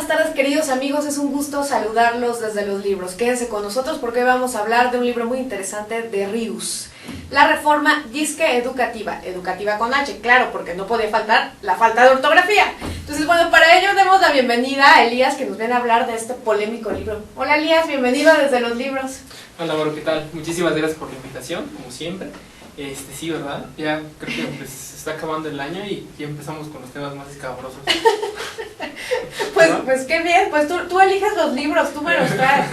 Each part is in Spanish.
buenas tardes, queridos amigos, es un gusto saludarlos desde los libros. Quédense con nosotros porque hoy vamos a hablar de un libro muy interesante de Ríos. La reforma disque educativa, educativa con H, claro, porque no podía faltar la falta de ortografía. Entonces, bueno, para ello demos la bienvenida a Elías, que nos viene a hablar de este polémico libro. Hola Elías, bienvenido desde los libros. Hola, Mauro, ¿qué tal? Muchísimas gracias por la invitación, como siempre. Sí, ¿verdad? Ya creo que pues, se está acabando el año y ya empezamos con los temas más escabrosos. Pues qué bien, pues tú eliges los libros, tú me los traes.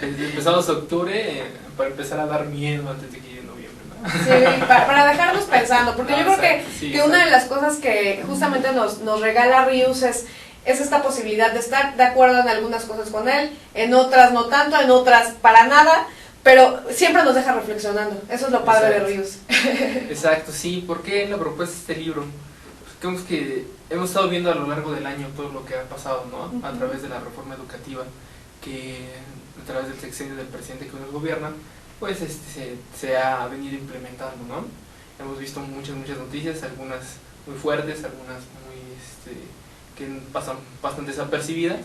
Empezamos octubre para empezar a dar miedo antes de que llegue noviembre, ¿no? Sí, para dejarnos pensando, porque yo creo que una de las cosas que justamente nos regala Ríos es esta posibilidad de estar de acuerdo en algunas cosas con él, en otras no tanto, en otras para nada, pero siempre nos deja reflexionando. Eso es lo padre de Ríos. Exacto, sí. ¿Por qué la propuesta de este libro? Pues que hemos estado viendo a lo largo del año todo lo que ha pasado, ¿no? A través de la reforma educativa, que a través del sexenio del presidente que nos gobierna, pues se ha venido implementando, ¿no? Hemos visto muchas noticias, algunas muy fuertes, algunas muy que pasan bastante desapercibidas.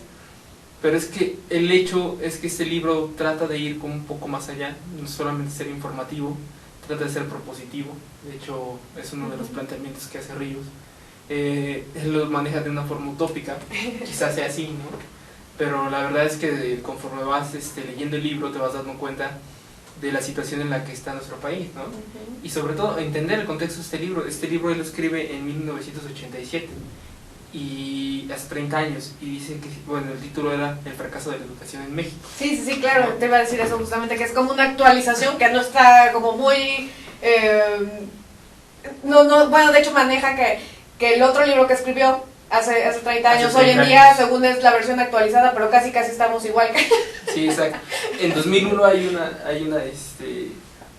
Pero es que el hecho es que este libro trata de ir como un poco más allá, no solamente ser informativo, trata de ser propositivo. De hecho, es uno de los planteamientos que hace Ríos. Él lo maneja de una forma utópica, quizás sea así, ¿no? Pero la verdad es que conforme vas leyendo el libro te vas dando cuenta de la situación en la que está nuestro país, ¿no? Y sobre todo entender el contexto de este libro. Este libro él lo escribe en 1987. Y hace 30 años, y dice que, bueno, el título era El fracaso de la educación en México. Sí, claro, te iba a decir eso justamente, que es como una actualización que no está como muy... bueno, de hecho maneja que el otro libro que escribió hace 30 años, hoy en día, según es la versión actualizada, pero casi estamos igual que... Sí, exacto. En 2001 hay una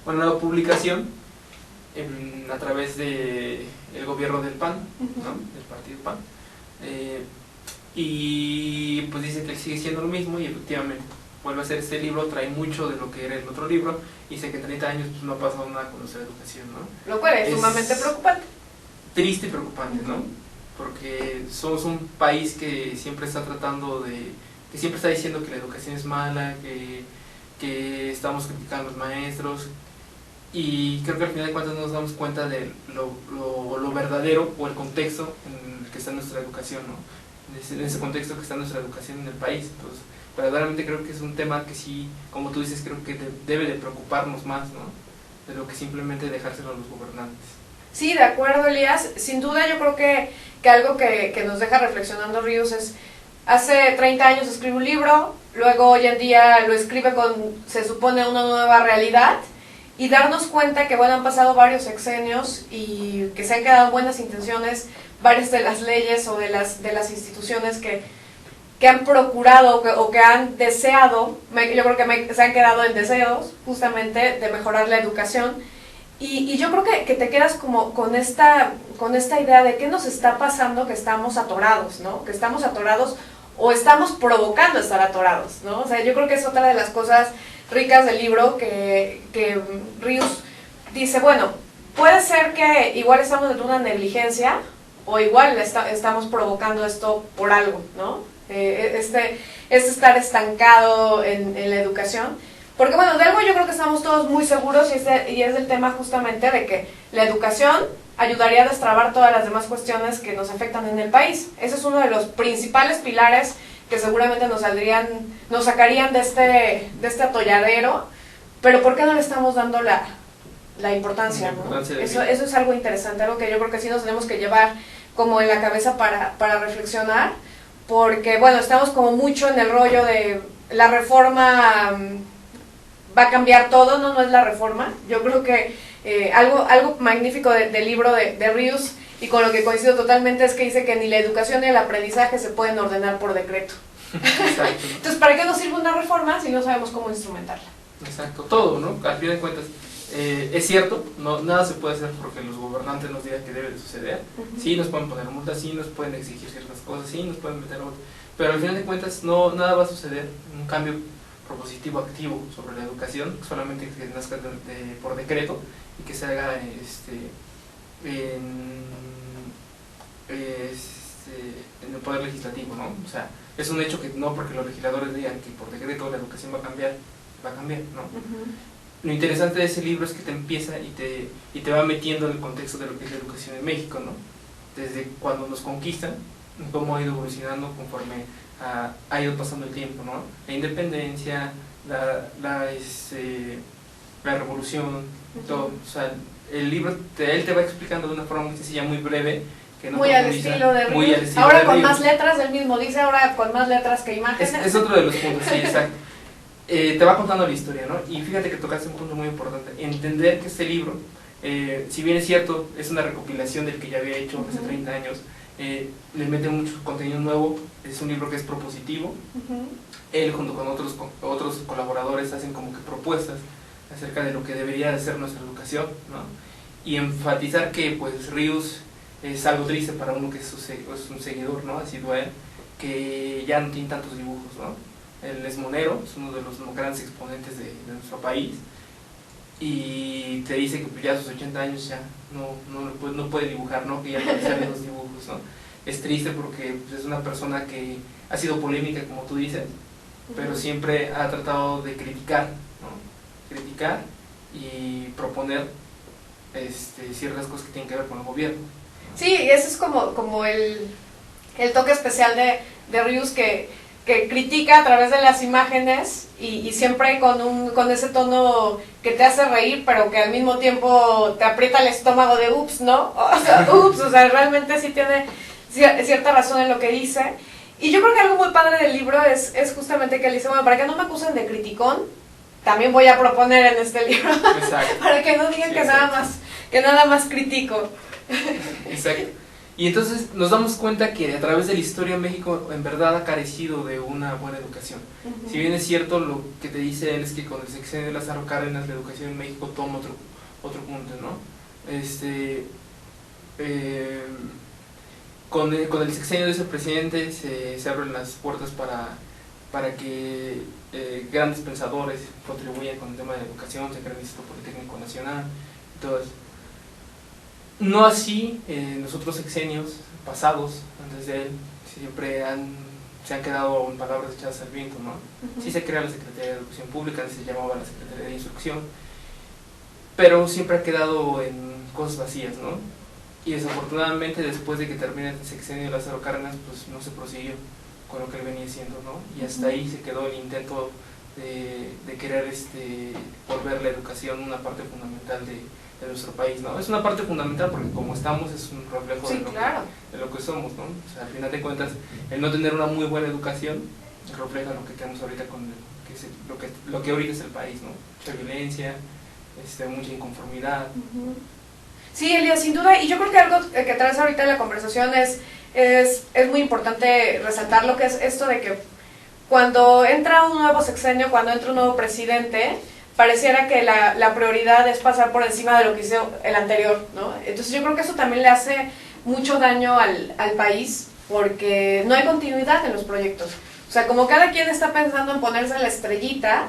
nueva publicación a través de el gobierno del PAN, ¿no? Del partido PAN. Y pues dice que sigue siendo lo mismo y efectivamente vuelve a hacer este libro, trae mucho de lo que era el otro libro y dice que en 30 años pues, no ha pasado nada con nuestra educación, ¿no? Lo cual es sumamente preocupante. Triste y preocupante, ¿no? Porque somos un país que siempre está que siempre está diciendo que la educación es mala, que estamos criticando a los maestros, y creo que al final de cuentas no nos damos cuenta de lo verdadero o el contexto en el que está nuestra educación, ¿no? En ese contexto que está nuestra educación en el país. Entonces, verdaderamente creo que es un tema que sí, como tú dices, creo que debe de preocuparnos más, ¿no? De lo que simplemente dejárselo a los gobernantes. Sí, de acuerdo, Elías. Sin duda yo creo que algo que nos deja reflexionando Ríos es, hace 30 años escribe un libro, luego hoy en día lo escribe con, se supone, una nueva realidad, y darnos cuenta que, bueno, han pasado varios sexenios y que se han quedado buenas intenciones, varias de las leyes o de las instituciones que han procurado o que han deseado, yo creo que se han quedado en deseos justamente de mejorar la educación. Y yo creo que te quedas como con esta idea de qué nos está pasando, que estamos atorados, ¿no? Que estamos atorados o estamos provocando estar atorados, ¿no? O sea, yo creo que es otra de las cosas ricas del libro que Ríos dice, bueno, puede ser que igual estamos en una negligencia o igual estamos provocando esto por algo, ¿no? Estar estancado en la educación. Porque bueno, de algo yo creo que estamos todos muy seguros y es del tema justamente de que la educación ayudaría a destrabar todas las demás cuestiones que nos afectan en el país. Ese es uno de los principales pilares que seguramente nos sacarían de este atolladero, pero ¿por qué no le estamos dando la importancia, ¿no? Eso es algo interesante, algo que yo creo que sí nos tenemos que llevar como en la cabeza para reflexionar, porque bueno, estamos como mucho en el rollo de la reforma va a cambiar todo. No es la reforma. Yo creo que algo magnífico del libro de Ríos, y con lo que coincido totalmente, es que dice que ni la educación ni el aprendizaje se pueden ordenar por decreto. Exacto. Entonces, ¿para qué nos sirve una reforma si no sabemos cómo instrumentarla? Exacto, todo, ¿no? Al fin de cuentas, es cierto, nada se puede hacer porque los gobernantes nos digan que debe de suceder. Sí nos pueden poner multas, sí nos pueden exigir ciertas cosas, sí nos pueden meter otras, pero al final de cuentas nada va a suceder. Un cambio propositivo activo sobre la educación, solamente que nazca por decreto y que se haga en el poder legislativo, ¿no? O sea, es un hecho que no porque los legisladores digan que por decreto la educación va a cambiar, ¿no? Lo interesante de ese libro es que te empieza y te va metiendo en el contexto de lo que es la educación en México, ¿no? Desde cuando nos conquistan, cómo ha ido evolucionando conforme ha ido pasando el tiempo, ¿no? La independencia, la revolución, todo. O sea, el libro él te va explicando de una forma muy sencilla, muy breve, que no muy al estilo de Ríos. Ahora con más letras, él mismo dice, ahora con más letras que imágenes. Es otro de los puntos, sí, exacto. Te va contando la historia, ¿no? Y fíjate que tocaste un punto muy importante, entender que este libro, si bien es cierto, es una recopilación del que ya había hecho hace 30 años, le mete mucho contenido nuevo, es un libro que es propositivo, él junto con otros colaboradores hacen como que propuestas acerca de lo que debería de ser nuestra educación, ¿no? Y enfatizar que pues Ríos es algo triste para uno que es un seguidor, ¿no? Asiduo a él, que ya no tiene tantos dibujos, ¿no? Él es monero, es uno de los grandes exponentes de nuestro país, y te dice que pues ya a sus 80 años ya no puede dibujar, ¿no? Que ya no le salen los dibujos, ¿no? Es triste porque pues, es una persona que ha sido polémica, como tú dices, pero siempre ha tratado de criticar, ¿no? Criticar y proponer ciertas cosas que tienen que ver con el gobierno. Sí, ese es como el toque especial de Ríos que critica a través de las imágenes y siempre con ese tono que te hace reír, pero que al mismo tiempo te aprieta el estómago de ups, ¿no? O sea, realmente sí tiene cierta razón en lo que dice. Y yo creo que algo muy padre del libro es justamente que él dice, bueno, para que no me acusen de criticón, también voy a proponer en este libro. Exacto. Para que no digan sí, que nada más critico. Exacto. Y entonces nos damos cuenta que a través de la historia México en verdad ha carecido de una buena educación. Si bien es cierto, lo que te dice él es que con el sexenio de Lázaro Cárdenas la educación en México toma otro punto, ¿no? Con el sexenio de ese presidente se abren las puertas para que grandes pensadores contribuyan con el tema de la educación, se crea el Instituto Politécnico Nacional, todo eso. No así los otros sexenios pasados, antes de él, siempre se han quedado en palabras echadas al viento, ¿no? Sí se crea la Secretaría de Educación Pública, se llamaba la Secretaría de Instrucción, pero siempre ha quedado en cosas vacías, ¿no? Y desafortunadamente después de que termine el sexenio de Lázaro Cárdenas, pues no se prosiguió con lo que él venía haciendo, ¿no? Y hasta ahí se quedó el intento de querer volver la educación una parte fundamental de nuestro país, ¿no? Es una parte fundamental porque como estamos es un reflejo sí, de lo que somos, ¿no? O sea, al final de cuentas, el no tener una muy buena educación refleja lo que tenemos ahorita lo que ahorita es el país, ¿no? Mucha violencia, mucha inconformidad. Sí, Elías, sin duda, y yo creo que algo que traes ahorita en la conversación es muy importante resaltar lo que es esto de que cuando entra un nuevo sexenio, cuando entra un nuevo presidente, pareciera que la prioridad es pasar por encima de lo que hizo el anterior, ¿no? Entonces yo creo que eso también le hace mucho daño al país porque no hay continuidad en los proyectos. O sea, como cada quien está pensando en ponerse la estrellita,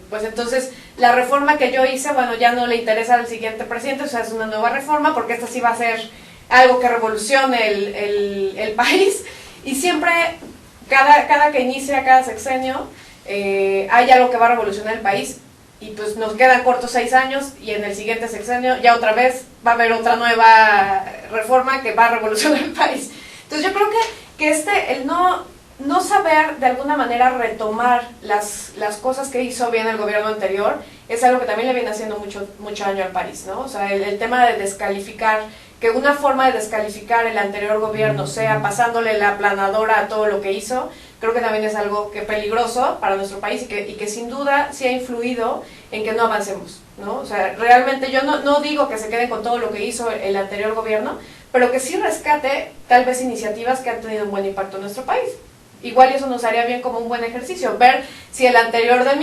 pues entonces la reforma que yo hice, bueno, ya no le interesa al siguiente presidente, o sea, es una nueva reforma porque esta sí va a ser algo que revolucione el país y siempre, cada que inicia cada sexenio, hay algo que va a revolucionar el país. Y pues nos quedan cortos 6 años y en el siguiente sexenio ya otra vez va a haber otra nueva reforma que va a revolucionar el país. Entonces yo creo que el no saber de alguna manera retomar las cosas que hizo bien el gobierno anterior es algo que también le viene haciendo mucho daño al país, ¿no? O sea, el tema de descalificar, que una forma de descalificar el anterior gobierno sea pasándole la aplanadora a todo lo que hizo, creo que también es algo que peligroso para nuestro país y que sin duda sí ha influido en que no avancemos, ¿no? O sea, realmente yo no digo que se queden con todo lo que hizo el anterior gobierno, pero que sí rescate tal vez iniciativas que han tenido un buen impacto en nuestro país. Igual y eso nos haría bien como un buen ejercicio, ver si el anterior a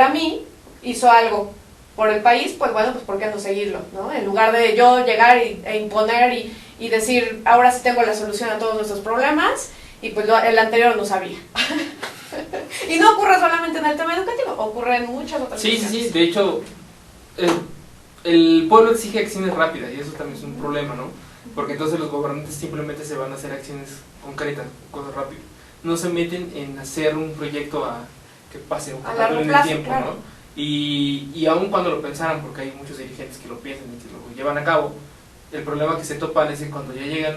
mí hizo algo por el país, pues bueno, pues ¿por qué no seguirlo, ¿no? En lugar de yo llegar e imponer y decir, ahora sí tengo la solución a todos nuestros problemas, y pues el anterior no sabía. Y no ocurre solamente en el tema educativo, ocurre en muchas otras cosas. Sí, de hecho, el pueblo exige acciones rápidas y eso también es un problema, ¿no? porque entonces los gobernantes simplemente se van a hacer acciones concretas, cosas rápidas. No se meten en hacer un proyecto que pase un poco en el tiempo, claro, ¿no? Y aun cuando lo pensaran, porque hay muchos dirigentes que lo piensan y que lo llevan a cabo, el problema que se topan es que cuando ya llega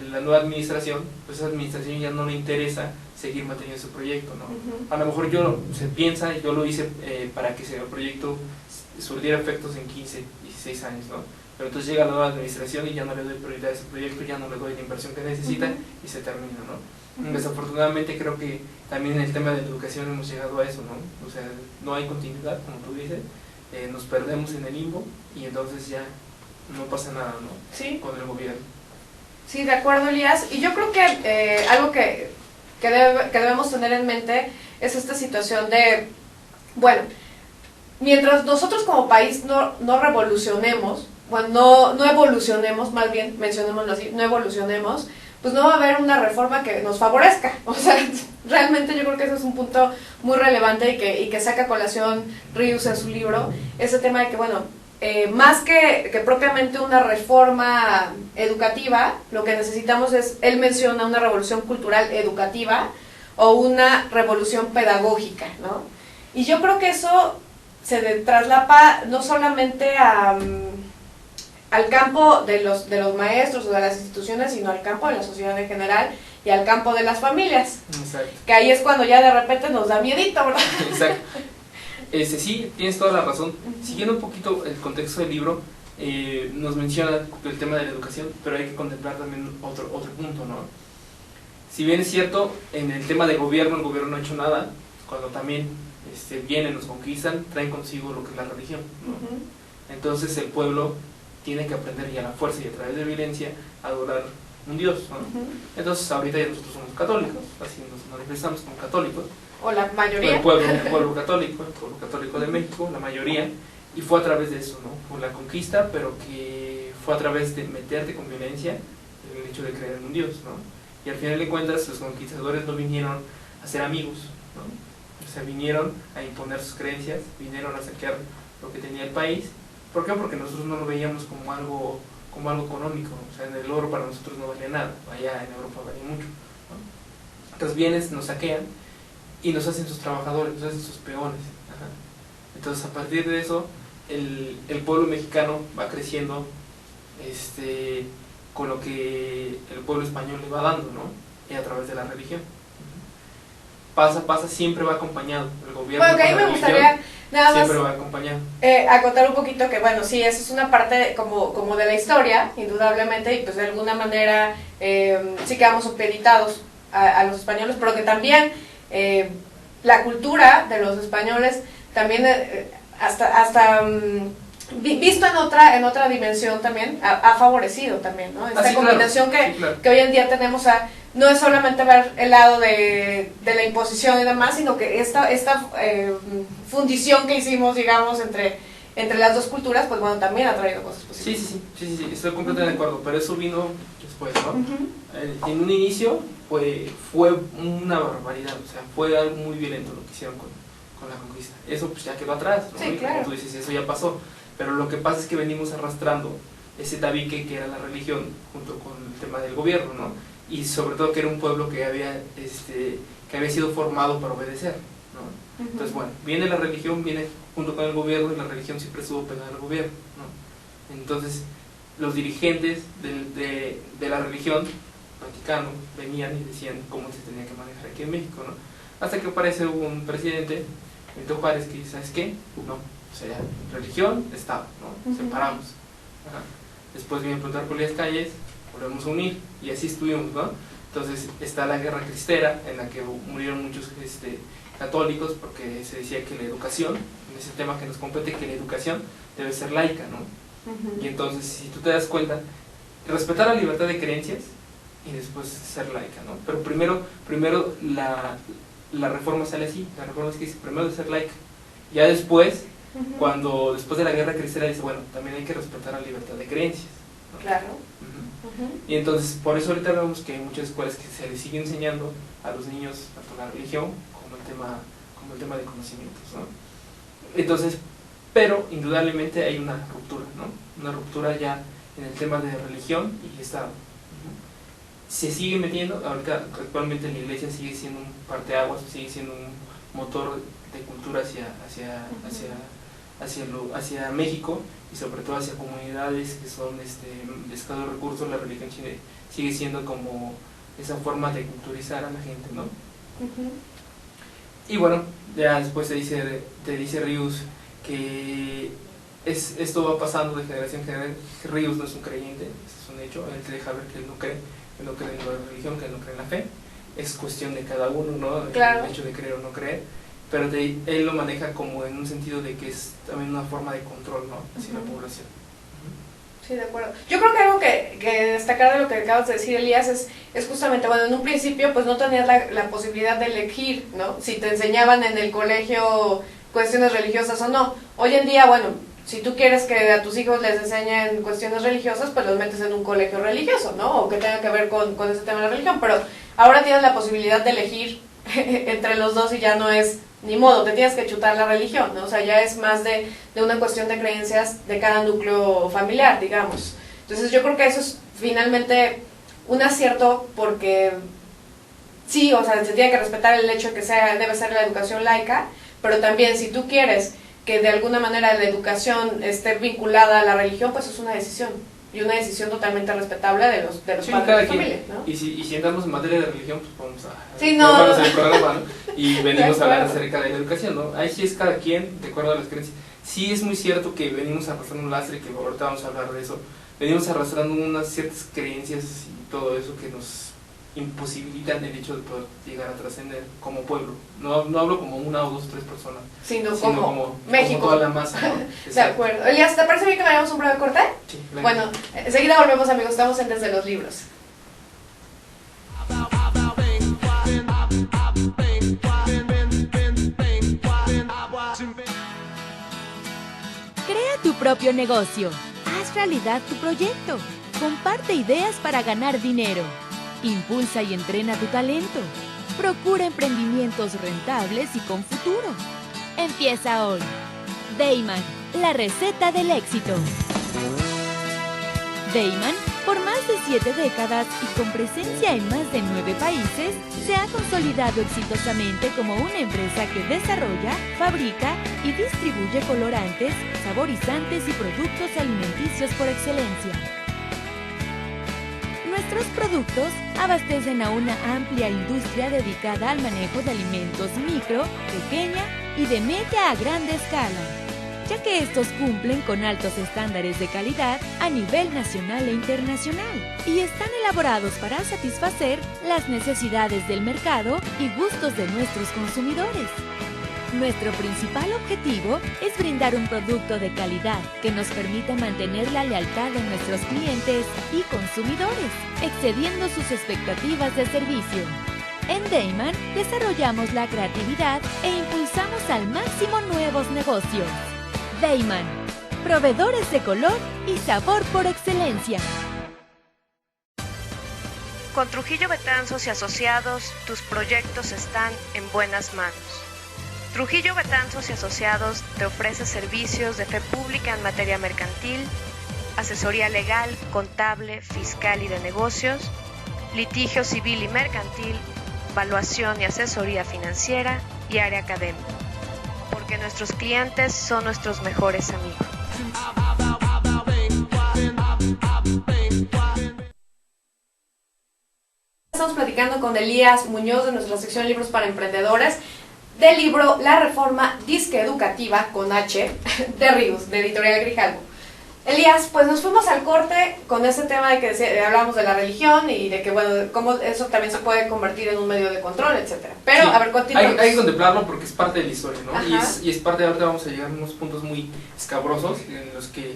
la nueva administración, pues esa administración ya no le interesa seguir manteniendo su proyecto, ¿no? A lo mejor se piensa, yo lo hice para que el proyecto surtiera efectos en 15, 16 años, ¿no? Pero entonces llega la nueva administración y ya no le doy prioridad a ese proyecto, ya no le doy la inversión que necesita y se termina, ¿no? Desafortunadamente creo que también en el tema de la educación hemos llegado a eso, ¿no? O sea, no hay continuidad, como tú dices, nos perdemos en el limbo y entonces ya no pasa nada, ¿no? Sí. Con el gobierno. Sí, de acuerdo, Elías. Y yo creo que algo que debemos tener en mente es esta situación de, bueno, mientras nosotros como país no revolucionemos, bueno, no evolucionemos, más bien, mencionémoslo así, no evolucionemos, pues no va a haber una reforma que nos favorezca. O sea, realmente yo creo que ese es un punto muy relevante y que saca a colación Ríos en su libro, ese tema de que, bueno, más que propiamente una reforma educativa, lo que necesitamos es, él menciona una revolución cultural educativa o una revolución pedagógica, ¿no? Y yo creo que eso se traslapa no solamente al campo de los maestros o de las instituciones, sino al campo de la sociedad en general y al campo de las familias. Exacto. Que ahí es cuando ya de repente nos da miedito, ¿verdad? Exacto. Sí, tienes toda la razón. Siguiendo un poquito el contexto del libro, nos menciona el tema de la educación, pero hay que contemplar también otro punto, ¿no? Si bien es cierto, en el tema de gobierno, el gobierno no ha hecho nada, cuando también vienen, nos conquistan, traen consigo lo que es la religión, ¿no? Entonces el pueblo tiene que aprender ya a la fuerza y a través de violencia a adorar un Dios, ¿no? Entonces ahorita ya nosotros somos católicos, así nos manifestamos como católicos. O la mayoría. El pueblo católico de México, la mayoría, y fue a través de eso, ¿no? Por la conquista, pero que fue a través de meterte con violencia en el hecho de creer en un Dios, ¿no? Y al final de cuentas los conquistadores no vinieron a ser amigos, ¿no? O sea, vinieron a imponer sus creencias, vinieron a saquear lo que tenía el país. ¿Por qué? Porque nosotros no lo veíamos como algo económico, o sea, el oro para nosotros no valía nada, allá en Europa valía mucho, ¿no? Entonces vienes, nos saquean y nos hacen sus trabajadores, nos hacen sus peones. Ajá. Entonces a partir de eso el pueblo mexicano va creciendo con lo que el pueblo español le va dando, ¿no? Y a través de la religión. Pasa, siempre va acompañado el gobierno. Bueno, que ahí me gustaría nada más siempre va acompañado. Acotar un poquito que, bueno, sí, esa es una parte como de la historia, indudablemente, y pues de alguna manera sí quedamos supeditados a los españoles, pero que también la cultura de los españoles también hasta visto en otra dimensión también ha favorecido también, ¿no? Esta combinación, claro, que hoy en día tenemos no es solamente ver el lado de la imposición y demás, sino que esta fundición que hicimos, digamos, entre las dos culturas, pues bueno, también ha traído cosas positivas. Sí, estoy completamente de acuerdo, pero eso vino después, ¿no? En un inicio fue una barbaridad, o sea, fue algo muy violento lo que hicieron con la conquista. Eso pues ya quedó atrás, ¿no? Sí, claro. Como tú dices, eso ya pasó, pero lo que pasa es que venimos arrastrando ese tabique que era la religión junto con el tema del gobierno, ¿no? Y sobre todo que era un pueblo que había sido formado para obedecer, ¿no? Entonces, bueno, viene la religión, viene junto con el gobierno, y la religión siempre estuvo pegada al gobierno, ¿no? Entonces, los dirigentes de la religión, Vaticano, venían y decían cómo se tenía que manejar aquí en México, ¿no? Hasta que aparece un presidente, Benito Juárez, que dice, ¿sabes qué? No, o sea, religión, Estado, ¿no? Separamos. Ajá. Después viene Plutarco Elías Calles, volvemos a unir, y así estuvimos, ¿no? Entonces está la guerra cristera, en la que murieron muchos católicos, porque se decía que la educación, en ese tema que nos compete, que la educación debe ser laica, ¿no? Y entonces, si tú te das cuenta, respetar la libertad de creencias y después ser laica, ¿no? Pero primero la reforma sale así, la reforma es que dice primero de ser laica, ya después, después de la guerra cristera dice, bueno, también hay que respetar la libertad de creencias, ¿no? Claro. Y entonces, por eso ahorita vemos que hay muchas escuelas que se les sigue enseñando a los niños tanto la religión como el tema de conocimientos, ¿no? Entonces, pero indudablemente hay una ruptura, ¿no? Una ruptura ya en el tema de religión y Estado. Se sigue metiendo, ahorita actualmente la iglesia sigue siendo un parteaguas, sigue siendo un motor de cultura hacia México, y sobre todo hacia comunidades que son de escasos recursos. La religión sigue siendo como esa forma de culturizar a la gente, ¿no? Y bueno, ya después te dice Rius que esto va pasando de generación en generación. Rius no es un creyente, es un hecho, él te deja ver que él no cree en la religión, que él no cree en la fe. Es cuestión de cada uno, ¿no? Claro. El hecho de creer o no creer, pero él lo maneja como en un sentido de que es también una forma de control, ¿no? Hacia la población. Sí, de acuerdo. Yo creo que algo que destacar de lo que acabas de decir, Elías, es justamente, bueno, en un principio pues no tenías la posibilidad de elegir, ¿no? Si te enseñaban en el colegio cuestiones religiosas o no. Hoy en día, bueno, si tú quieres que a tus hijos les enseñen cuestiones religiosas, pues los metes en un colegio religioso, ¿no? O que tenga que ver con ese tema de la religión, pero ahora tienes la posibilidad de elegir entre los dos y ya no es ni modo, te tienes que chutar la religión, ¿no? O sea, ya es más de una cuestión de creencias de cada núcleo familiar, digamos. Entonces yo creo que eso es finalmente un acierto, porque sí, o sea, se tiene que respetar el hecho de que debe ser la educación laica, pero también si tú quieres que de alguna manera la educación esté vinculada a la religión, pues es una decisión. Y una decisión totalmente respetable de los Sí, padres de familia, ¿no? Y si entramos en materia de religión, pues vamos a sí, no. el programa, ¿no? Y venimos a hablar acerca de la educación, ¿no? Ahí sí es cada quien, de acuerdo a las creencias. Sí es muy cierto que venimos arrastrando un lastre, que ahorita vamos a hablar de eso. Venimos arrastrando unas ciertas creencias y todo eso que nos imposibilitan el hecho de poder llegar a trascender como pueblo. No hablo como una o dos o tres personas, sino como México. Como toda la masa, ¿no? De acuerdo. Elías, ¿te parece bien que vayamos un breve corte? Sí, bueno, enseguida volvemos, amigos. Estamos en Desde los Libros. Crea tu propio negocio. Haz realidad tu proyecto. Comparte ideas para ganar dinero. Impulsa y entrena tu talento. Procura emprendimientos rentables y con futuro. Empieza hoy. Dayman, la receta del éxito. Dayman, por más de 7 décadas y con presencia en más de 9 países, se ha consolidado exitosamente como una empresa que desarrolla, fabrica y distribuye colorantes, saborizantes y productos alimenticios por excelencia. Nuestros productos abastecen a una amplia industria dedicada al manejo de alimentos micro, pequeña y de media a grande escala, ya que estos cumplen con altos estándares de calidad a nivel nacional e internacional y están elaborados para satisfacer las necesidades del mercado y gustos de nuestros consumidores. Nuestro principal objetivo es brindar un producto de calidad que nos permita mantener la lealtad de nuestros clientes y consumidores, excediendo sus expectativas de servicio. En Dayman desarrollamos la creatividad e impulsamos al máximo nuevos negocios. Dayman, proveedores de color y sabor por excelencia. Con Trujillo Betanzos y Asociados, tus proyectos están en buenas manos. Trujillo Betanzos y Asociados te ofrece servicios de fe pública en materia mercantil, asesoría legal, contable, fiscal y de negocios, litigio civil y mercantil, evaluación y asesoría financiera y área académica, porque nuestros clientes son nuestros mejores amigos. Estamos platicando con Elías Muñoz de nuestra sección Libros para Emprendedores, del libro La Reforma Disque Educativa, con H, de Rius, de Editorial Grijalvo. Elías, pues nos fuimos al corte con ese tema de que hablamos de la religión y de que, bueno, cómo eso también se puede convertir en un medio de control, etcétera. Pero, sí, a ver, continuamos. Hay que contemplarlo porque es parte de la historia, ¿no? Y es parte de, ahorita vamos a llegar a unos puntos muy escabrosos en los que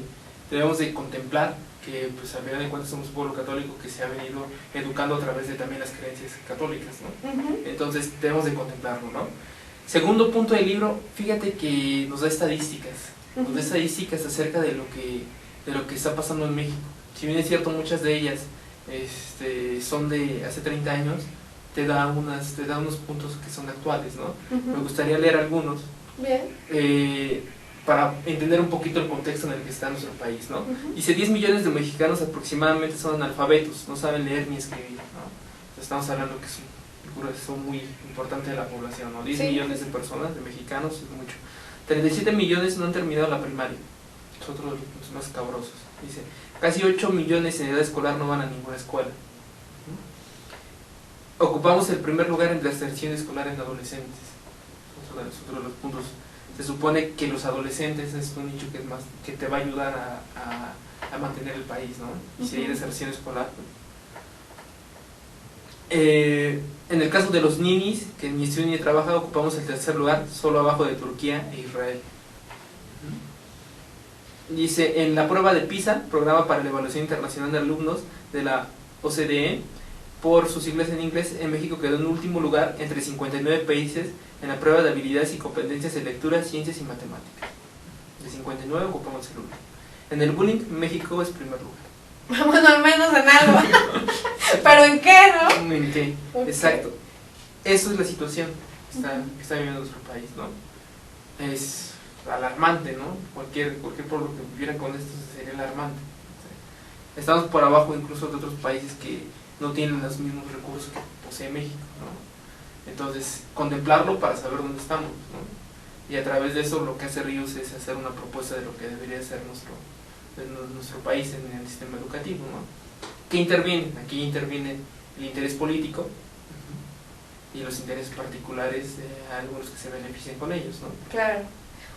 debemos de contemplar que, pues, a final de cuentas somos un pueblo católico que se ha venido educando a través de también las creencias católicas, ¿no? Entonces debemos de contemplarlo, ¿no? Segundo punto del libro, fíjate que nos da estadísticas, acerca de lo que está pasando en México. Si bien es cierto, muchas de ellas son de hace 30 años, te da unos puntos que son actuales, ¿no? Me gustaría leer algunos. Bien. para entender un poquito el contexto en el que está nuestro país, ¿no? Dice 10 millones de mexicanos aproximadamente son analfabetos, no saben leer ni escribir, ¿no? Estamos hablando que es un grueso muy importante de la población, ¿no? 10 millones de personas, de mexicanos, es mucho. 37 millones no han terminado la primaria, es otro de los más cabrosos. Dice, casi 8 millones en edad escolar no van a ninguna escuela. Ocupamos el primer lugar en deserción escolar en adolescentes. Otro de los puntos. Se supone que los adolescentes es un nicho que es más que te va a ayudar a mantener el país, ¿no? Y si hay deserción escolar. En el caso de los ninis, que en mi estudio y trabaja, ocupamos el tercer lugar, solo abajo de Turquía e Israel. Dice, en la prueba de PISA, Programa para la Evaluación Internacional de Alumnos de la OCDE, por sus siglas en inglés, en México quedó en último lugar entre 59 países en la prueba de habilidades y competencias de lectura, ciencias y matemáticas. De 59 ocupamos el 1. En el bullying, México es primer lugar. Bueno, al menos en algo. ¿Pero en qué, no? ¿En qué? Okay. Exacto. Eso es la situación que está viviendo nuestro país, ¿no? Es alarmante, ¿no? Cualquier pueblo que viviera con esto sería alarmante. Estamos por abajo incluso de otros países que no tienen los mismos recursos que posee México, ¿no? Entonces, contemplarlo para saber dónde estamos, ¿no? Y a través de eso lo que hace Ríos es hacer una propuesta de lo que debería ser nuestro país en el sistema educativo, ¿no? ¿Qué interviene? Aquí interviene el interés político y los intereses particulares de algunos que se benefician con ellos, ¿no? Claro.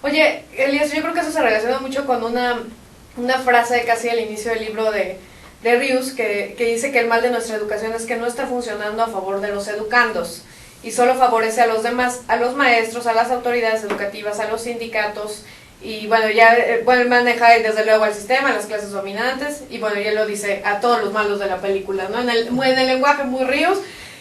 Oye, Elías, yo creo que eso se relaciona mucho con una frase casi al inicio del libro de Ríos que dice que el mal de nuestra educación es que no está funcionando a favor de los educandos y solo favorece a los demás, a los maestros, a las autoridades educativas, a los sindicatos y bueno, maneja desde luego al sistema, a las clases dominantes y bueno, ya lo dice a todos los malos de la película, ¿no? En el lenguaje muy Ríos,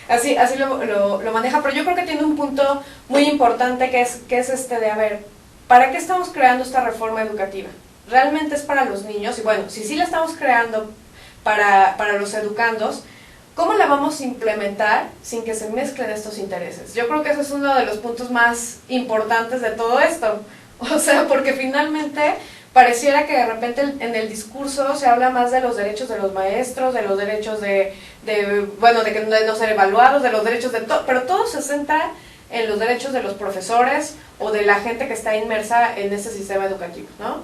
así lo maneja, pero yo creo que tiene un punto muy importante que es este de, a ver, ¿para qué estamos creando esta reforma educativa? ¿Realmente es para los niños? Y bueno, si sí la estamos creando para los educandos, ¿cómo la vamos a implementar sin que se mezclen estos intereses? Yo creo que ese es uno de los puntos más importantes de todo esto. O sea, porque finalmente pareciera que de repente en el discurso se habla más de los derechos de los maestros, de los derechos de no ser evaluados, de los derechos de todo, pero todo se centra en los derechos de los profesores o de la gente que está inmersa en ese sistema educativo, ¿no?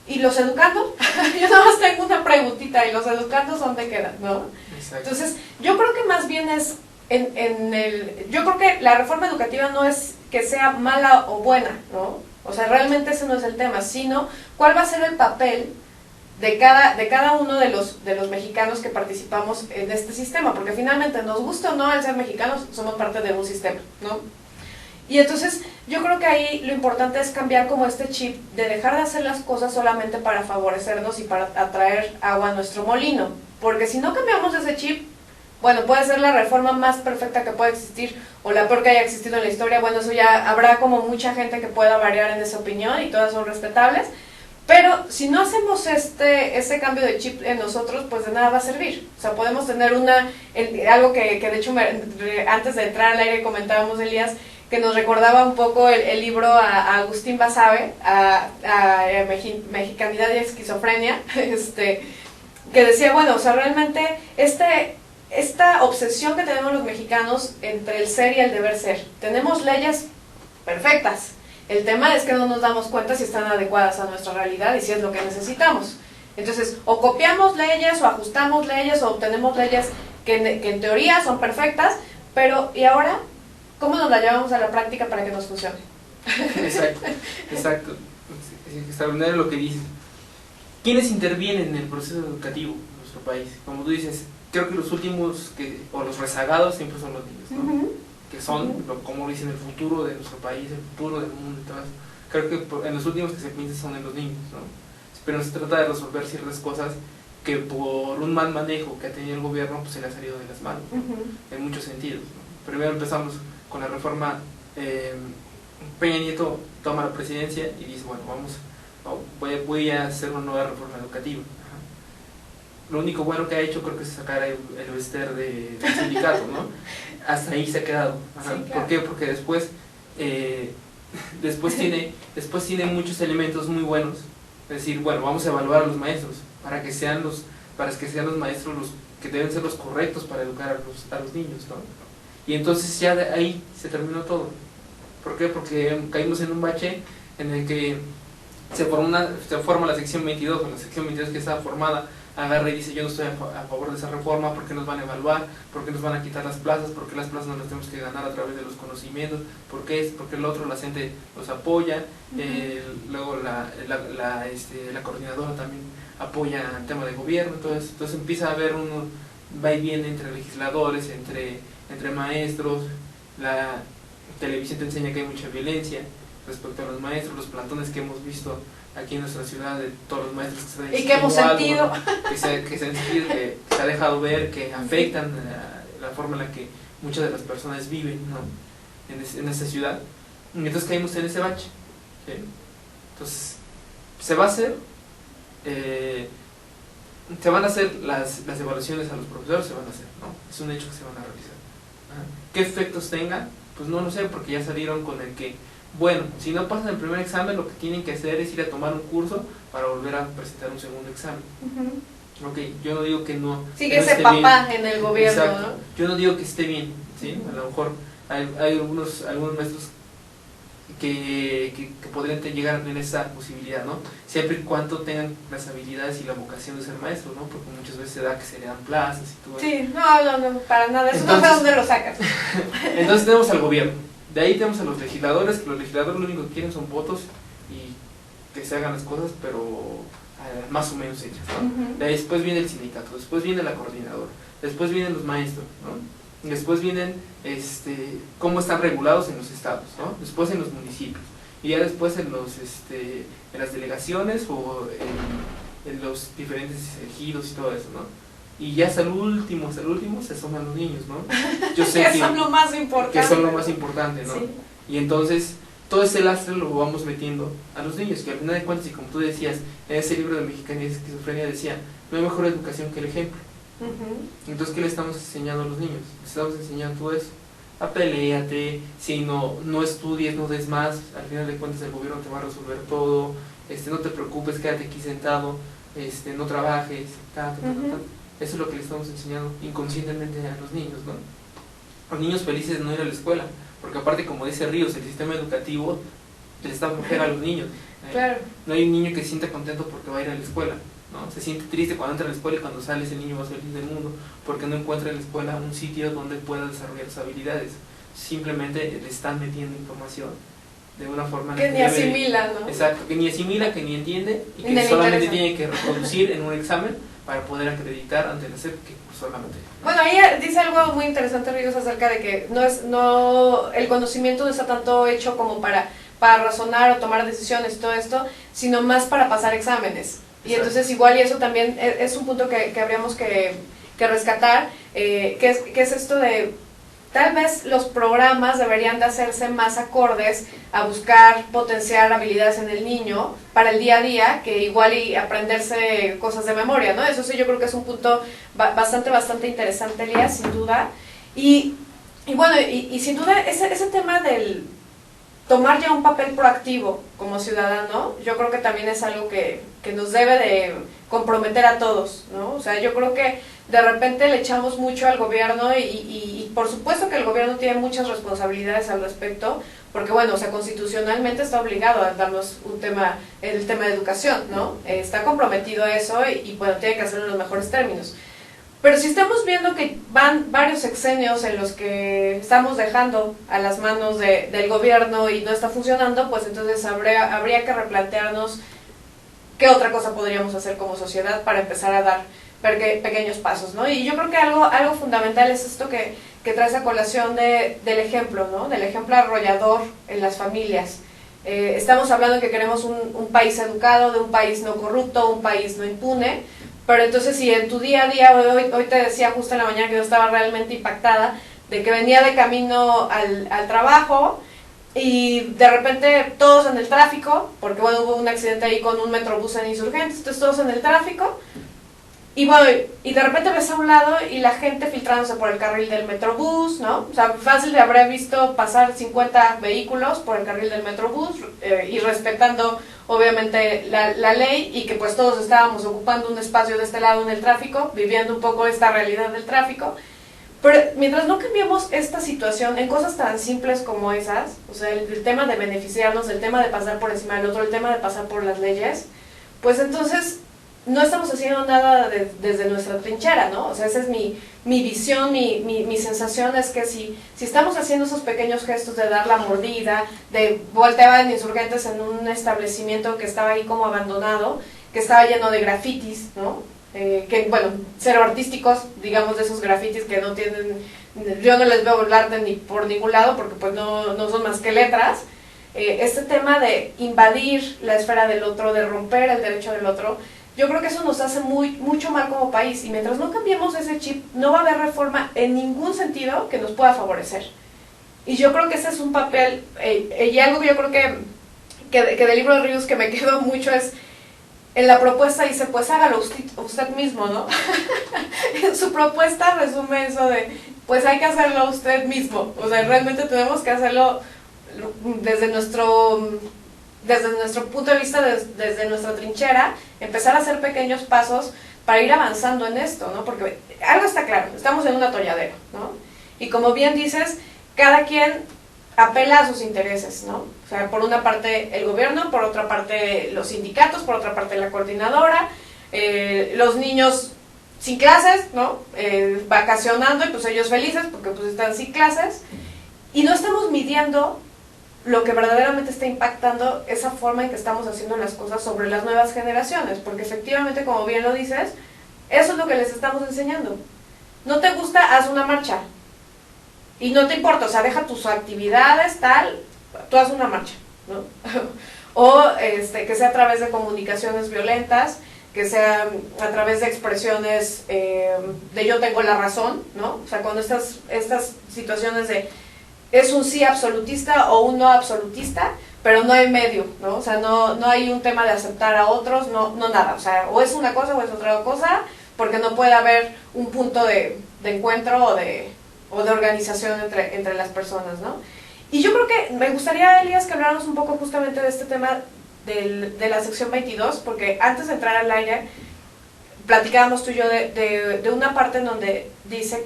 ¿Y los educandos? Yo nada más tengo una preguntita, ¿y los educandos dónde quedan, no? Exacto. Entonces, yo creo que más bien es, yo creo que la reforma educativa no es que sea mala o buena, ¿no? O sea, realmente ese no es el tema, sino cuál va a ser el papel de cada uno de los mexicanos que participamos en este sistema, porque finalmente, nos gusta o no al ser mexicanos, somos parte de un sistema, ¿no? Y entonces yo creo que ahí lo importante es cambiar como este chip de dejar de hacer las cosas solamente para favorecernos y para atraer agua a nuestro molino, porque si no cambiamos ese chip, bueno, puede ser la reforma más perfecta que pueda existir o la peor que haya existido en la historia, bueno, eso ya habrá como mucha gente que pueda variar en esa opinión y todas son respetables, pero si no hacemos ese cambio de chip en nosotros, pues de nada va a servir. O sea, podemos tener algo que de hecho antes de entrar al aire comentábamos, Elías, que nos recordaba un poco el libro a Agustín Basabe, a Mexicanidad y Esquizofrenia, que decía, bueno, o sea, realmente esta obsesión que tenemos los mexicanos entre el ser y el deber ser, tenemos leyes perfectas, el tema es que no nos damos cuenta si están adecuadas a nuestra realidad y si es lo que necesitamos. Entonces, o copiamos leyes, o ajustamos leyes, o obtenemos leyes que en teoría son perfectas, pero ¿y ahora? ¿Cómo nos la llevamos a la práctica para que nos funcione? Exacto. Es extraordinario lo que dices. ¿Quiénes intervienen en el proceso educativo en nuestro país? Como tú dices, creo que los últimos, o los rezagados, siempre son los niños, ¿no? Que son, como dicen, el futuro de nuestro país, el futuro del mundo y todo eso. Creo que en los últimos que se piensa son en los niños, ¿no? Pero se trata de resolver ciertas cosas que por un mal manejo que ha tenido el gobierno, pues se le ha salido de las manos, ¿no? En muchos sentidos, ¿no? Primero empezamos con la reforma, Peña Nieto toma la presidencia y dice, bueno, voy a hacer una nueva reforma educativa. Lo único bueno que ha hecho creo que es sacar el Bester del sindicato, ¿no? Hasta ahí se ha quedado. Sí, claro. ¿Por qué? Porque después después tiene muchos elementos muy buenos. Es decir, bueno, vamos a evaluar a los maestros para que sean los maestros los que deben ser los correctos para educar a los niños, ¿no? Y entonces ya de ahí se terminó todo. ¿Por qué? Porque caímos en un bache en el que se forma la sección 22, o la sección 22 que estaba formada, agarra y dice: yo no estoy a favor de esa reforma, ¿por qué nos van a evaluar? ¿Por qué nos van a quitar las plazas? ¿Por qué las plazas no las tenemos que ganar a través de los conocimientos? ¿Por qué? Porque el otro, la gente los apoya, luego la coordinadora también apoya el tema de gobierno, entonces empieza a haber un va y viene entre legisladores, entre maestros. La televisión te enseña que hay mucha violencia respecto a los maestros, los plantones que hemos visto aquí en nuestra ciudad de todos los maestros que están y que hemos sentido, que se ha dejado ver, que afectan la forma en la que muchas de las personas viven, ¿no? en esta ciudad. Y entonces caímos en ese bache, ¿sí? Entonces se va a hacer, se van a hacer las evaluaciones a los profesores, se van a hacer, ¿no? Es un hecho que se van a realizar. ¿Qué efectos tengan? Pues no lo sé, porque ya salieron con el que, bueno, si no pasan el primer examen, lo que tienen que hacer es ir a tomar un curso para volver a presentar un segundo examen. Ok, yo no digo que no. Sigue ese papá en el gobierno, exacto, ¿no? Yo no digo que esté bien, ¿sí? A lo mejor hay algunos maestros que podrían llegar a tener esa posibilidad, ¿no? Siempre y cuando tengan las habilidades y la vocación de ser maestro, ¿no? Porque muchas veces se da que se le dan plazas y todo. Sí, no, para nada, eso entonces, no sé dónde lo sacas. Entonces tenemos al gobierno, de ahí tenemos a los legisladores, que los legisladores lo único que quieren son votos y que se hagan las cosas, pero más o menos hechas, ¿no? De ahí después viene el sindicato, después viene la coordinadora, después vienen los maestros, ¿no? Después vienen cómo están regulados en los estados, ¿no? Después en los municipios, y ya después en las delegaciones o en los diferentes ejidos y todo eso, ¿no? Y ya hasta el último se asoman los niños, ¿no? Yo sé que son lo más importante. Que son lo más importante, ¿no? Sí. Y entonces todo ese lastre lo vamos metiendo a los niños, que al final de cuentas, y como tú decías, en ese libro de Mexicanidad y Esquizofrenia decía: no hay mejor educación que el ejemplo. Entonces, ¿qué le estamos enseñando a los niños? Les estamos enseñando todo eso. Apéléate, si no estudies, no des más, al final de cuentas el gobierno te va a resolver todo, no te preocupes, quédate aquí sentado, no trabajes, Eso es lo que le estamos enseñando inconscientemente a los niños, ¿no? Los niños felices de no ir a la escuela, porque aparte, como dice Ríos, el sistema educativo les da flojera a los niños. Claro. No hay un niño que se sienta contento porque va a ir a la escuela, ¿no? Se siente triste cuando entra a la escuela, y cuando sale ese niño más feliz del mundo, porque no encuentra en la escuela un sitio donde pueda desarrollar sus habilidades. Simplemente le están metiendo información de una forma que ni asimila, ¿no? Exacto, que ni asimila, que ni entiende, y que solamente tiene que reproducir en un examen para poder acreditar ante la SEP que cursó la materia. Bueno, ahí dice algo muy interesante, Ríos, acerca de que el conocimiento no está tanto hecho como para razonar o tomar decisiones y todo esto, sino más para pasar exámenes. Y entonces igual, y eso también es un punto que habríamos que rescatar, que es esto de, tal vez los programas deberían de hacerse más acordes a buscar potenciar habilidades en el niño para el día a día, que igual y aprenderse cosas de memoria, ¿no? Eso sí, yo creo que es un punto bastante interesante, Elías, sin duda. Y bueno, y sin duda ese tema del tomar ya un papel proactivo como ciudadano, yo creo que también es algo que nos debe de comprometer a todos, ¿no? O sea, yo creo que de repente le echamos mucho al gobierno y por supuesto que el gobierno tiene muchas responsabilidades al respecto, porque bueno, o sea, constitucionalmente está obligado a darnos el tema de educación, ¿no? Está comprometido a eso y bueno, tiene que hacerlo en los mejores términos. Pero si estamos viendo que van varios sexenios en los que estamos dejando a las manos del gobierno y no está funcionando, pues entonces habría que replantearnos qué otra cosa podríamos hacer como sociedad para empezar a dar pequeños pasos, ¿no? Y yo creo que algo fundamental es esto que traes a colación del ejemplo, ¿no? Del ejemplo arrollador en las familias. Estamos hablando de que queremos un país educado, de un país no corrupto, un país no impune. Pero entonces, si en tu día a día, hoy te decía justo en la mañana que yo estaba realmente impactada, de que venía de camino al trabajo y de repente todos en el tráfico, porque bueno, hubo un accidente ahí con un metrobús en Insurgentes, entonces todos en el tráfico, Y bueno, y de repente ves a un lado y la gente filtrándose por el carril del Metrobús, ¿no? O sea, fácil de haber visto pasar 50 vehículos por el carril del Metrobús y respetando obviamente la ley, y que pues todos estábamos ocupando un espacio de este lado en el tráfico, viviendo un poco esta realidad del tráfico. Pero mientras no cambiemos esta situación en cosas tan simples como esas, o sea, el tema de beneficiarnos, el tema de pasar por encima del otro, el tema de pasar por las leyes, pues entonces no estamos haciendo nada desde nuestra trinchera, ¿no? O sea, esa es mi visión, mi sensación es que si estamos haciendo esos pequeños gestos de dar la mordida, de volteaban insurgentes en un establecimiento que estaba ahí como abandonado, que estaba lleno de grafitis, ¿no? Que, bueno, cero artísticos, digamos, de esos grafitis que no tienen, yo no les veo el arte ni por ningún lado, porque pues no son más que letras. Este tema de invadir la esfera del otro, de romper el derecho del otro, yo creo que eso nos hace mucho mal como país, y mientras no cambiemos ese chip, no va a haber reforma en ningún sentido que nos pueda favorecer. Y yo creo que ese es un papel, y algo que yo creo que del libro de Ríos que me quedó mucho es, en la propuesta dice, pues hágalo usted mismo, ¿no? En su propuesta resume eso de, pues hay que hacerlo usted mismo, o sea, realmente tenemos que hacerlo desde nuestro punto de vista, desde nuestra trinchera, empezar a hacer pequeños pasos para ir avanzando en esto, ¿no? Porque algo está claro, estamos en un atolladero, ¿no? Y como bien dices, cada quien apela a sus intereses, ¿no? O sea, por una parte el gobierno, por otra parte los sindicatos, por otra parte la coordinadora, los niños sin clases, ¿no? Vacacionando, y pues ellos felices porque pues están sin clases, y no estamos midiendo lo que verdaderamente está impactando esa forma en que estamos haciendo las cosas sobre las nuevas generaciones, porque efectivamente, como bien lo dices, eso es lo que les estamos enseñando. No te gusta, haz una marcha, y no te importa, o sea, deja tus actividades, tal, tú haz una marcha, ¿no? O que sea a través de comunicaciones violentas, que sea a través de expresiones de yo tengo la razón, ¿no? O sea, cuando estas situaciones de es un sí absolutista o un no absolutista, pero no hay medio, ¿no? O sea, no hay un tema de aceptar a otros, no nada, o sea, o es una cosa o es otra cosa, porque no puede haber un punto de encuentro o de organización entre las personas, ¿no? Y yo creo que me gustaría, Elías, que habláramos un poco justamente de este tema de la sección 22, porque antes de entrar al aire, platicábamos tú y yo de una parte en donde dice